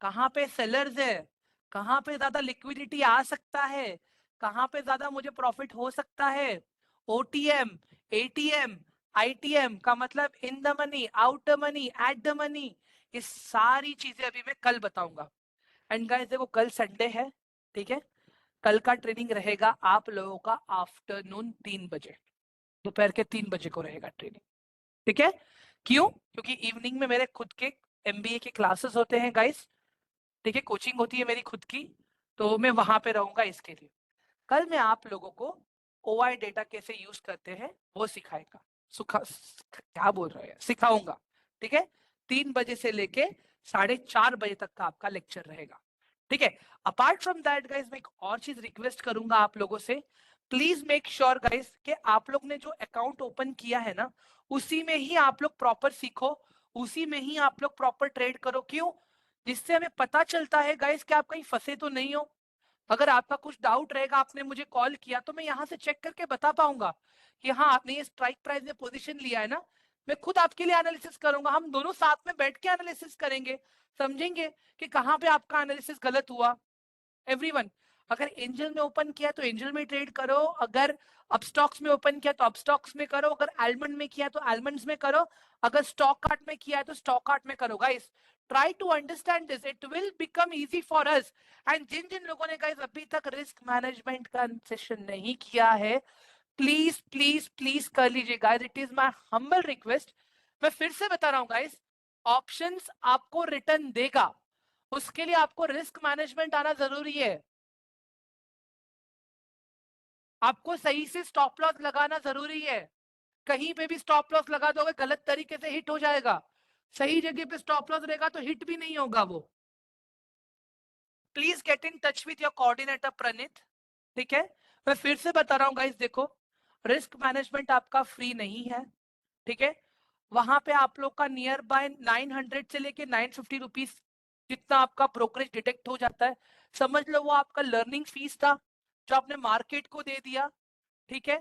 कहाँ पे सेलर्स हैं, कहाँ पे ज्यादा लिक्विडिटी आ सकता है, कहाँ पे ज्यादा मुझे प्रॉफिट हो सकता है। ओटीएम, एटीएम, आईटीएम का मतलब in the money, out the money, at the money, ये सारी चीजें अभी मैं कल बताऊंगा। एंड गाइस देखो कल संडे है, ठीक है, कल का ट्रेनिंग रहेगा आप लोगों का आफ्टरनून 3 बजे, दोपहर के 3 बजे को रहेगा ट्रेनिंग, ठीक है। क्यों? क्योंकि इवनिंग में मेरे खुद के MBA के क्लासेस होते हैं गाइस, ठीक है, कोचिंग होती है मेरी खुद की, तो मैं वहां पे रहूंगा इसके लिए। कल मैं आप लोगों को OI डेटा कैसे यूज करते हैं वो सिखाएगा, क्या बोल रहे हैं, सिखाऊंगा, ठीक है। 3 बजे से लेके 4:30 बजे तक का आपका लेक्चर रहेगा, ठीक है। अपार्ट फ्रॉम दैट गाइस मैं एक और चीज रिक्वेस्ट करूंगा आप लोगों से, प्लीज मेक श्योर गाइस कि आप लोग ने जो अकाउंट ओपन किया है ना, उसी में ही आप लोग प्रॉपर सीखो, उसी में ही आप लोग प्रॉपर ट्रेड करो। क्यों? जिससे हमें पता चलता है गाइस कि आप कहीं फंसे तो नहीं हो। अगर आपका कुछ डाउट रहेगा, आपने मुझे कॉल किया, तो मैं यहाँ से चेक करके बता पाऊंगा कि हाँ आपने ये स्ट्राइक प्राइस में पोजीशन लिया है ना, मैं खुद आपके लिए एनालिसिस करूंगा, हम दोनों साथ में बैठ के एनालिसिस करेंगे, समझेंगे कि कहाँ पे आपका एनालिसिस गलत हुआ। एवरीवन, अगर एंजल में ओपन किया तो एंजल में ट्रेड करो, अगर अपस्टॉक्स में ओपन किया तो अपस्टॉक्स में करो, अगर आलमंड में किया तो आलमंड्स में करो, अगर स्टॉक कार्ट में किया है तो स्टॉक कार्ट में करो। Guys try to understand this, it will become easy for us. And जिन जिन लोगों ने गाइस अभी तक रिस्क मैनेजमेंट का सेशन नहीं किया है, प्लीज प्लीज प्लीज कर लीजिए guys, it is my humble request. मैं फिर से बता रहा हूँ गाइस, ऑप्शंस आपको रिटर्न देगा, उसके लिए आपको रिस्क मैनेजमेंट आना जरूरी है, आपको सही से स्टॉप लॉस लगाना जरूरी है। कहीं पे भी स्टॉप लॉस लगा दोगे गलत तरीके से हिट हो जाएगा, सही जगह पे स्टॉप लॉस रहेगा तो हिट भी नहीं होगा वो। Please get in touch with your coordinator Praneet, ठीक है। मैं फिर से बता रहा हूँ गाइस, देखो रिस्क मैनेजमेंट आपका फ्री नहीं है, ठीक है। वहां पे आप लोग का नियर बाय 900 से लेके 950 रुपीज जितना आपका ब्रोकरेज डिटेक्ट हो जाता है, समझ लो वो आपका लर्निंग फीस था जो आपने मार्केट को दे दिया, ठीक है।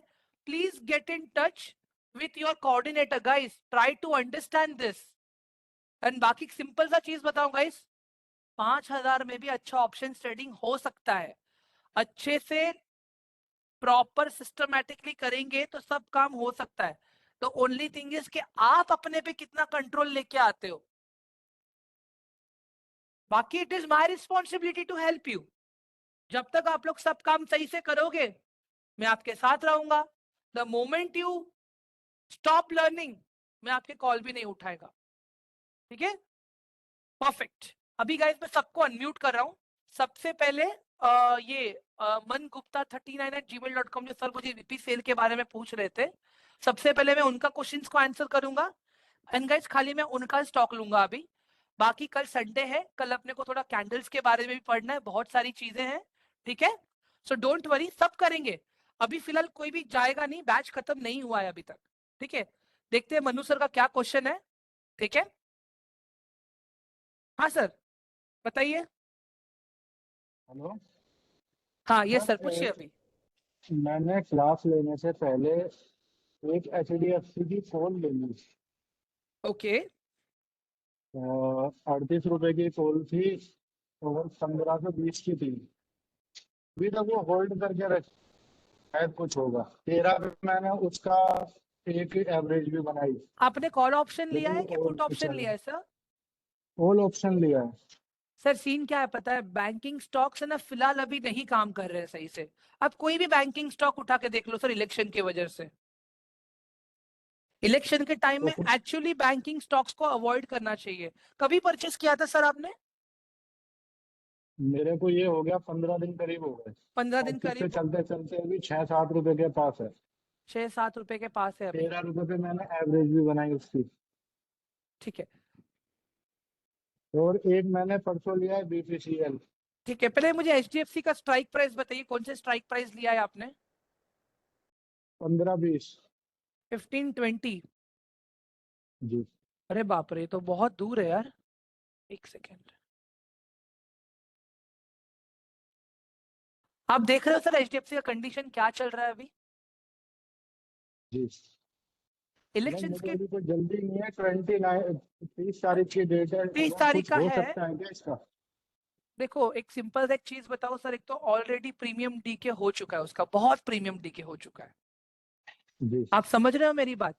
Please get in touch with your coordinator guys, try to understand this. And बाकी सिंपल सा चीज बताऊं गाइस, 5,000 में भी अच्छा ऑप्शन ट्रेडिंग हो सकता है, अच्छे से प्रॉपर सिस्टमैटिकली करेंगे तो सब काम हो सकता है। तो ओनली थिंग इज कि आप अपने पे कितना कंट्रोल लेके आते हो, बाकी it is my responsibility to help you. जब तक आप लोग सब काम सही से करोगे मैं आपके साथ रहूंगा। The moment you stop learning मैं आपके कॉल भी नहीं उठाएगा, ठीक है। परफेक्ट। अभी गाइस मैं सबको अनम्यूट कर रहा हूँ। सबसे पहले मन गुप्ता 39@gmail.com जो सर मुझे VP सेल के बारे में पूछ रहे थे, सबसे पहले मैं उनका क्वेश्चंस को आंसर करूंगा। एंड गाइस खाली मैं उनका स्टॉक लूंगा अभी, बाकी कल संडे है, कल अपने को थोड़ा कैंडल्स के बारे में भी पढ़ना है, बहुत सारी चीजें हैं, ठीक है। सो डोंट वरी, सब करेंगे। अभी फिलहाल कोई भी जाएगा नहीं, बैच खत्म नहीं हुआ है अभी तक, ठीक है। देखते हैं मनु सर का क्या क्वेश्चन है, ठीक है। हाँ सर बताइए।
हेलो
हाँ ये
सर,
सर पूछिए अभी।
मैंने क्लास लेने से पहले एक HDFC की कॉल ले ली,
ओके
38 रुपए की कॉल थी और 1520 की थी, अभी तक वो होल्ड करके रखी, शायद कुछ होगा। 13 पे मैंने उसका एक एवरेज भी बनाई,
आपने कॉल ऑप्शन लिया है
लेकिन
कि
वो
पुट ऑप्शन लिया है सर?
ऑल ऑप्शन लिया है।
सर सीन क्या है पता है, बैंकिंग स्टॉक्स है ना फिलहाल अभी नहीं काम कर रहे हैं सही से। आप कोई भी बैंकिंग स्टॉक उठा के देख लो सर, इलेक्शन की वजह से, इलेक्शन के टाइम
तो
में
कुछ
एक्चुअली बैंकिंग स्टॉक्स को अवॉइड करना चाहिए। कभी परचेस किया था सर आपने?
मेरे को ये हो गया 15 दिन करीब हो गए,
15 दिन
25 से
करीब,
चलते चलते अभी 6-7 रुपए के पास है।
6-7 रुपए के पास है अभी,
13 रुपए पे मैंने एवरेज भी बनाई उसकी।
ठीक है
और एक मैंने परसों लिया है BPCL,
ठीक है। पहले मुझे HDFC का स्ट्राइक प्राइस बताइए, कौन से स्ट्राइक प्राइस लिया है आपने?
15-20।
15-20?
जी
अरे बाप रे, तो बहुत दूर है यार। एक सेकेंड, आप देख रहे हो सर HDFC का कंडीशन क्या चल रहा है अभी?
जी।
इलेक्शंस
मुझे
के
अभी कोई जल्दी नहीं है, 30 तारीख की डेट है,
30
अगर
तारीख
कुछ
का
हो
है।
सकता है क्या इसका?
देखो एक सिंपल एक चीज बताओ सर, एक तो ऑलरेडी प्रीमियम डीके हो चुका है उसका, बहुत प्रीमियम डीके हो चुका है,
जी
आप समझ रहे हो मेरी बात?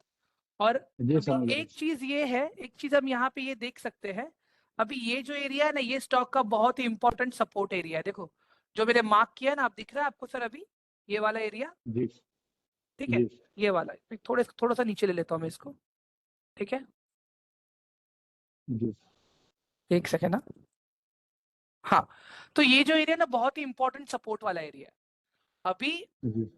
और
जी
अभी
समझ रहा हूँ।
एक चीज ये है, एक चीज हम यहाँ पे ये देख सकते हैं, अभी ये जो एरिया है ना, ये स्टॉक का बहुत ही इंपॉर्टेंट सपोर्ट एरिया है। देखो जो मैंने मार्क किया ना, आप दिख रहा है आपको सर अभी ये वाला एरिया,
जी
ठीक है,
जी
ये वाला थोड़ा सा नीचे ले लेता हूँ मैं इसको, ठीक है,
जी
एक सेकेंड ना। हाँ, तो ये जो एरिया ना बहुत ही इंपॉर्टेंट सपोर्ट वाला एरिया है। अभी
जी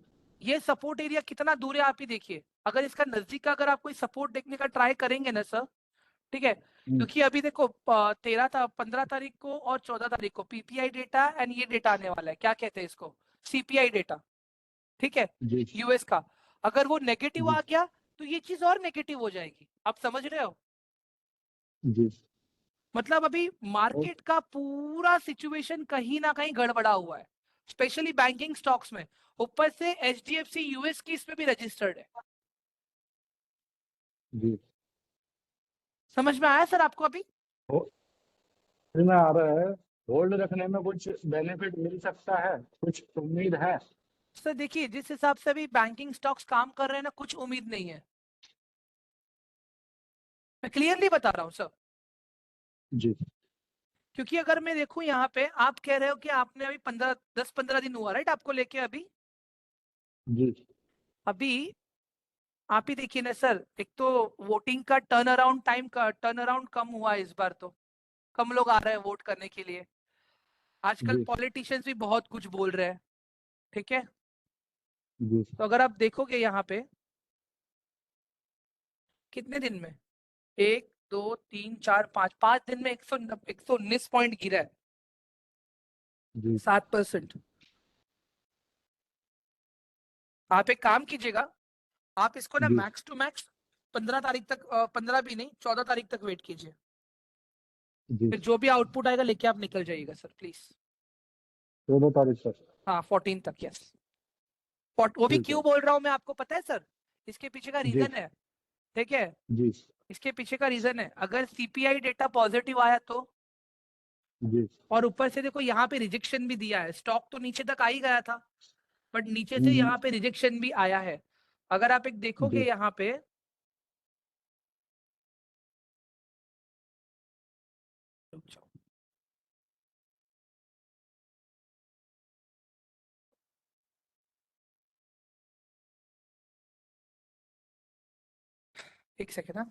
ये सपोर्ट एरिया कितना दूर है आप ही देखिए। अगर इसका नजदीक का अगर आप कोई सपोर्ट देखने का ट्राई करेंगे ना सर, ठीक है, क्योंकि अभी देखो 15 तारीख को और 14 तारीख को पीपीआई डेटा एंड ये डेटा आने वाला है, क्या कहते हैं इसको, सीपीआई डेटा, ठीक है,
जी
यूएस का। अगर वो नेगेटिव
जी
आ गया तो ये चीज और नेगेटिव हो जाएगी, आप समझ रहे हो।
जी
मतलब अभी
और
मार्केट का पूरा सिचुएशन कहीं ना कहीं गड़बड़ा हुआ है, स्पेशली बैंकिंग स्टॉक्स में। ऊपर से एचडीएफसी यूएस की इसमें भी रजिस्टर्ड है।
जी
समझ में आया सर आपको अभी।
समझ में आ रहा है। होल्ड रखने में कुछ बेनिफिट मिल सकता है, कुछ उम्मीद है?
सर देखिए जिस हिसाब से अभी बैंकिंग स्टॉक्स काम कर रहे हैं ना, कुछ उम्मीद नहीं है, मैं क्लियरली बता रहा हूँ सर।
जी
क्योंकि अगर मैं देखूं यहाँ पे, आप कह रहे हो कि आपने अभी 10-15 दिन हुआ राइट आपको लेके अभी।
जी
अभी आप ही देखिए ना सर, एक तो वोटिंग का टर्न अराउंड टाइम का टर्न अराउंड कम हुआ है इस बार, तो कम लोग आ रहे हैं वोट करने के लिए। आजकल
जी
पॉलिटिशियंस भी बहुत कुछ बोल रहे हैं, ठीक है।
जी
तो अगर आप देखोगे यहाँ पे कितने दिन में, 1 2 3 4 5 दिन में 119 पॉइंट गिरा है,
जी
7%। आप एक काम कीजिएगा, आप इसको ना
जी
मैक्स टू मैक्स 15 तारीख तक, 15 भी नहीं 14 तारीख तक वेट कीजिए।
जी
फिर जो भी आउटपुट आएगा लेके आप निकल जाइएगा सर प्लीज।
14 तारीख तक।
हाँ 14 तक, यस। वो भी
ठीक है।
क्यों बोल रहा हूँ मैं आपको पता है सर, इसके पीछे का
जी
रीजन है, ठीक है।
जी
इसके पीछे का रीजन है, अगर सीपीआई डेटा पॉजिटिव आया तो,
जी
और ऊपर से देखो यहाँ पे रिजेक्शन भी दिया है, स्टॉक तो नीचे तक आ ही गया था, बट नीचे से
हम्म,
यहाँ पे रिजेक्शन भी आया है। अगर आप एक देखोगे
जी
यहाँ पे, रुक जाओ, एक सेकेंड ना,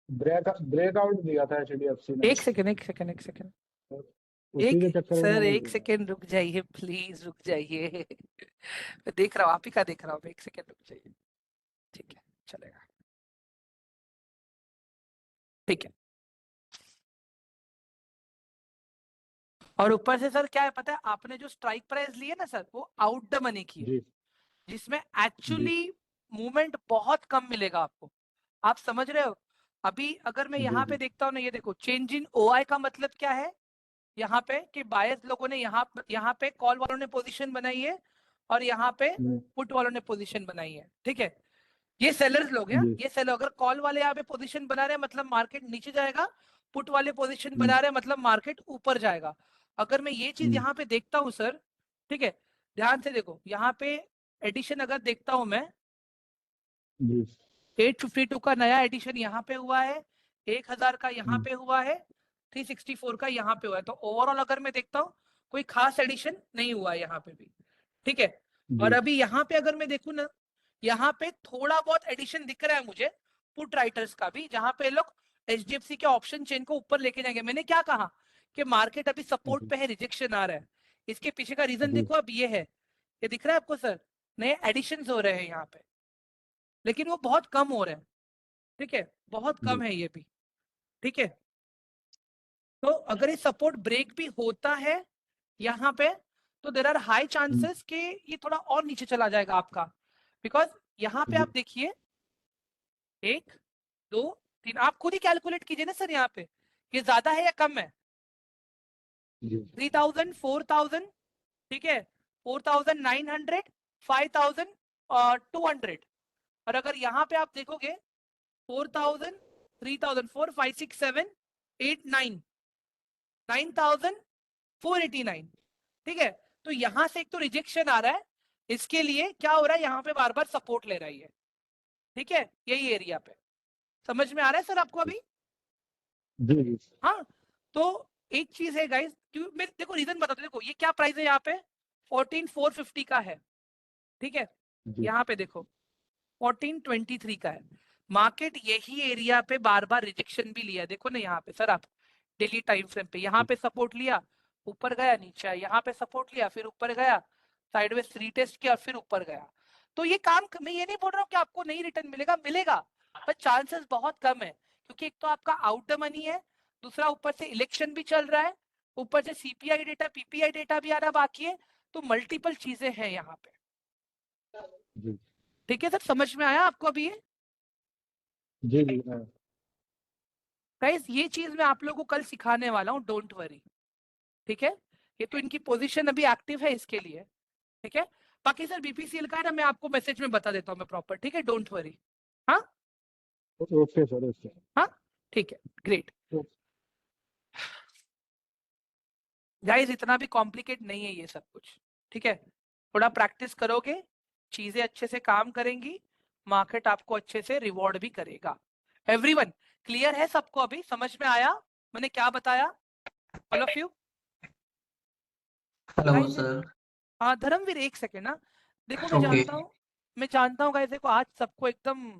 ब्रेकआउट दिया था एचडीएफसी ने,
एक सेकेंड एक सेकेंड एक सेकेंड,
उसी
एक
के चक्कर में
सर
मैंने
एक
लिया।
सेकेंड रुक जाइए प्लीज, रुक जाइए। मैं देख रहा हूँ, आप ही का देख रहा हूँ, एक सेकेंड रुक जाइए, ठीक है, चलेगा, ठीक है। और ऊपर से सर क्या है पता है, आपने जो स्ट्राइक प्राइस ली है ना सर, वो आउट द मनी की है,
जी
जिसमें
जी
एक्चुअली मूवमेंट बहुत कम मिलेगा आपको, आप समझ रहे हो। अभी अगर मैं
जी
यहाँ पे
जी
देखता हूँ ना, ये देखो चेंज इन ओआई का मतलब क्या है, यहाँ पे कि बायर्स लोगों ने यहाँ पे कॉल वालों ने पोजीशन बनाई है, और यहाँ पे
हम्म,
पुट वालों ने पोजीशन बनाई है, ठीक है। ये सेलर्स लोग हैं,
जी
ये सेलर, अगर कॉल वाले यहाँ पे पोजीशन बना रहे हैं मतलब मार्केट नीचे जाएगा, पुट वाले पोजीशन
हम्म,
बना रहे हैं मतलब मार्केट ऊपर जाएगा। अगर मैं ये चीज
हम्म,
यहाँ पे देखता हूँ सर, ठीक है, ध्यान से देखो यहाँ पे एडिशन अगर देखता हूँ मैं,
जी
852 का नया एडिशन यहाँ पे हुआ है, 1000 का यहाँ
हम्म,
पे हुआ है, 364 का यहाँ पे हुआ है। तो ओवरऑल अगर मैं देखता हूँ कोई खास एडिशन नहीं हुआ है यहाँ पे भी, ठीक है। और
जी
अभी यहाँ पे अगर मैं देखूँ ना, यहाँ पे थोड़ा बहुत एडिशन दिख रहा है मुझे पुट राइटर्स का भी, जहां पे लोग एचडीएफसी के ऑप्शन चेन को ऊपर लेके जाएंगे। मैंने क्या कहा कि मार्केट अभी सपोर्ट
जी
पे है, रिजेक्शन आ रहा है, इसके पीछे का रीजन
जी
देखो अब ये है, ये दिख रहा है आपको सर, नए एडिशन हो रहे हैं यहाँ पे, लेकिन वो बहुत कम हो रहे हैं, ठीक है, बहुत
जी
कम है ये भी, ठीक है। तो अगर ये सपोर्ट ब्रेक भी होता है यहाँ पे, तो there are high
hmm,
chances कि ये थोड़ा और नीचे चला जाएगा आपका, बिकॉज यहाँ पे
जी
आप देखिए 1 2 3, आप खुद ही कैलकुलेट कीजिए ना सर, यहाँ पे ये ज्यादा है या कम है,
जी
3000 4000, ठीक है, 4900, 5200, और अगर यहाँ पे आप देखोगे 4000, 3000, 4 5 6 7 8 9 9489, ठीक है। तो यहां से एक तो रिजेक्शन आ रहा है, इसके लिए क्या हो रहा है, यहाँ पे बार बार सपोर्ट ले रही है, ठीक है, यही एरिया पे। समझ में आ रहा है सर आपको अभी?
जी जी
हाँ, तो एक चीज है गाइस, मैं देखो रीजन बताता हूं। देखो ये क्या प्राइस है यहाँ पे, 14,450 का है, ठीक है।
जी
यहाँ पे देखो 1423 का है। मार्केट यही एरिया पे बार बार रिजेक्शन भी लिया, देखो ना यहाँ पे सर आप डेली टाइम फ्रेम पे, यहाँ पे सपोर्ट लिया, ऊपर गया, नीचे आया, यहाँ पे सपोर्ट लिया, फिर ऊपर गया, साइडवेज रीटेस्ट किया, फिर ऊपर गया। तो ये काम, मैं ये नहीं बोल रहा हूँ कि आपको नहीं रिटर्न मिलेगा, मिलेगा, पर चांसेस बहुत कम है, क्योंकि एक तो आपका आउट द मनी है, दूसरा ऊपर से इलेक्शन भी चल रहा है, ऊपर से सीपीआई डेटा, पीपीआई डेटा भी आना बाकी है, तो मल्टीपल चीजें हैं यहाँ पे।
जी
ठीक है सर, समझ में आया आपको अभी ये?
जी जी हाँ।
गाइस ये चीज मैं आप लोगों को कल सिखाने वाला हूँ, डोंट वरी, ठीक है। ये तो इनकी पोजीशन अभी एक्टिव है इसके लिए, ठीक है। बाकी सर बीपीसीएल का है ना, मैं आपको मैसेज में बता देता हूँ मैं प्रॉपर, ठीक है, डोंट वरी। हाँ
ओके सर ओके।
हाँ ठीक है, ग्रेट। गाइस इतना भी कॉम्प्लिकेट नहीं है ये सब कुछ, ठीक है। थोड़ा प्रैक्टिस करोगे, चीजें अच्छे से काम करेंगी, मार्केट आपको अच्छे से रिवॉर्ड भी करेगा। एवरीवन क्लियर है सबको, अभी समझ में आया मैंने क्या बताया? All of you?
Hello
guys
sir.
हाँ धर्मवीर एक सेकेंड ना, देखो मैं
ओके
जानता हूँ गाइस, देखो आज सबको एकदम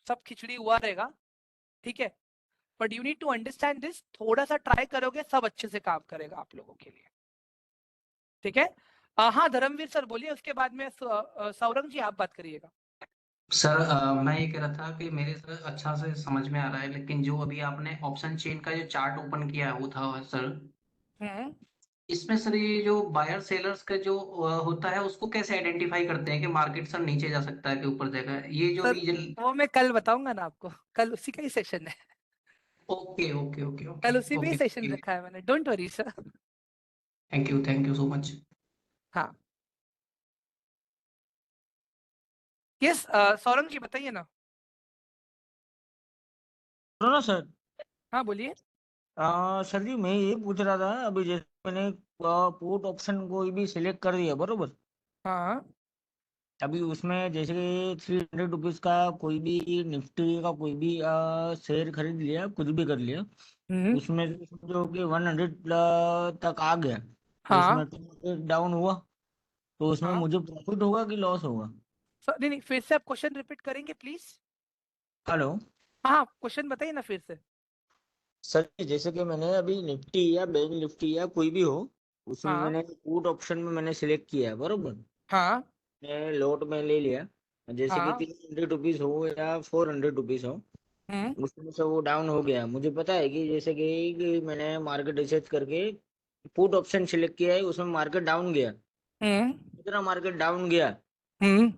सब खिचड़ी हुआ रहेगा, ठीक है, but you need to understand this, थोड़ा सा ट्राई करोगे सब अच्छे से काम करेगा आप लोगों के लिए, ठीक है। हाँ धर्मवीर सर बोलिए, उसके बाद में सौरंग जी आप बात करिएगा।
सर, मैं ये कह रहा था कि मेरे सर अच्छा से समझ में आ रहा है, लेकिन जो अभी आपने ऑप्शन चेन का जो चार्ट ओपन किया है वो था सर,
हम्म
इसमें सर ये जो बायर सेलर्स का जो होता है उसको कैसे आइडेंटिफाई करते हैं कि मार्केट सर नीचे जा सकता है कि ऊपर जाएगा, ये जो
सर
रीजन।
वो मैं कल बताऊंगा ना आपको, कल उसी का ही सेशन है,
ओके ओके ओके ओके
कल उसी में ही
ओके।
सेशन रखा है मैंने, don't worry sir.
Thank you so much.
हाँ यस सौरंग जी बताइए ना।
सुनो ना सर।
हाँ बोलिए।
सर जी मैं ये पूछ रहा था, अभी जैसे मैंने पुट ऑप्शन कोई भी सिलेक्ट कर दिया बरोबर,
हाँ
अभी उसमें जैसे 300 रुपीज का कोई भी निफ्टी का कोई भी शेयर खरीद लिया, कुछ भी कर लिया,
हम्म
उसमें से समझो कि 100 तक आ गया, तो
हाँ
उसमें डाउन हुआ, तो उसमें
हाँ
मुझे प्रॉफिट होगा कि लॉस होगा?
नहीं नहीं, फिर से आप क्वेश्चन रिपीट करेंगे प्लीज?
हेलो
हाँ क्वेश्चन बताइए ना फिर से।
सर, जैसे कि मैंने अभी निफ्टी या बैंक निफ्टी या कोई भी हो, उसमें
हाँ
मैंने पुट ऑप्शन में मैंने सिलेक्ट किया है बरोबर,
हाँ
मैं लॉट में ले लिया, जैसे कि
हाँ
300 रुपीज हो या 400 रुपीज हो,
हम्म
उसमें से वो डाउन हो गया, मुझे पता है कि जैसे कि मैंने मार्केट रिसर्च करके पुट ऑप्शन सिलेक्ट किया है, उसमें मार्केट डाउन गया,
हम्म
जितना मार्केट डाउन गया
हम्म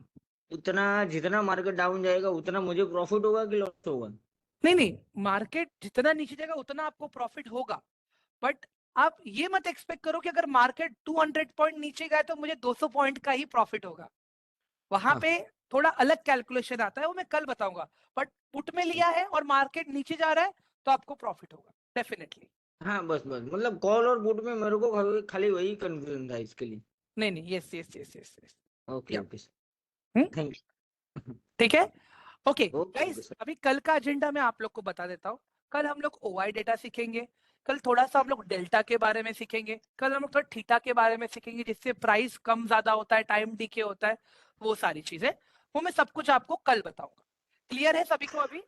उतना, जितना मार्केट डाउन जाएगा उतना मुझे प्रॉफिट होगा कि लॉस होगा?
नहीं नहीं, मार्केट जितना नीचे जाएगा उतना आपको प्रॉफिट होगा, बट आप ये मत एक्सपेक्ट करो कि अगर मार्केट 200 पॉइंट नीचे गया तो मुझे 200 पॉइंट का ही प्रॉफिट होगा। वहां
हाँ
पे थोड़ा अलग कैलकुलेशन आता है, वो मैं कल बताऊंगा, बट पुट में लिया है और मार्केट नीचे जा रहा है तो आपको प्रॉफिट होगा डेफिनेटली।
हाँ, बस बस मतलब कॉल और पुट में मेरे को खाली वही कंफ्यूजन था इसके लिए।
नहीं नहीं, yes yes yes yes yes,
okay
या
ओके सर, थैंक यू।
ठीक है। Okay
okay okay
guys,
sir.
अभी कल का एजेंडा मैं आप लोग को बता देता हूँ। कल हम लोग ओवाई डेटा सीखेंगे, कल थोड़ा सा हम लोग डेल्टा के बारे में सीखेंगे, कल हम लोग थोड़ा थीटा के बारे में सीखेंगे, जिससे प्राइस कम ज्यादा होता है, टाइम डीके होता है, वो सारी चीजें, वो मैं सब कुछ आपको कल बताऊंगा। क्लियर है सभी को अभी?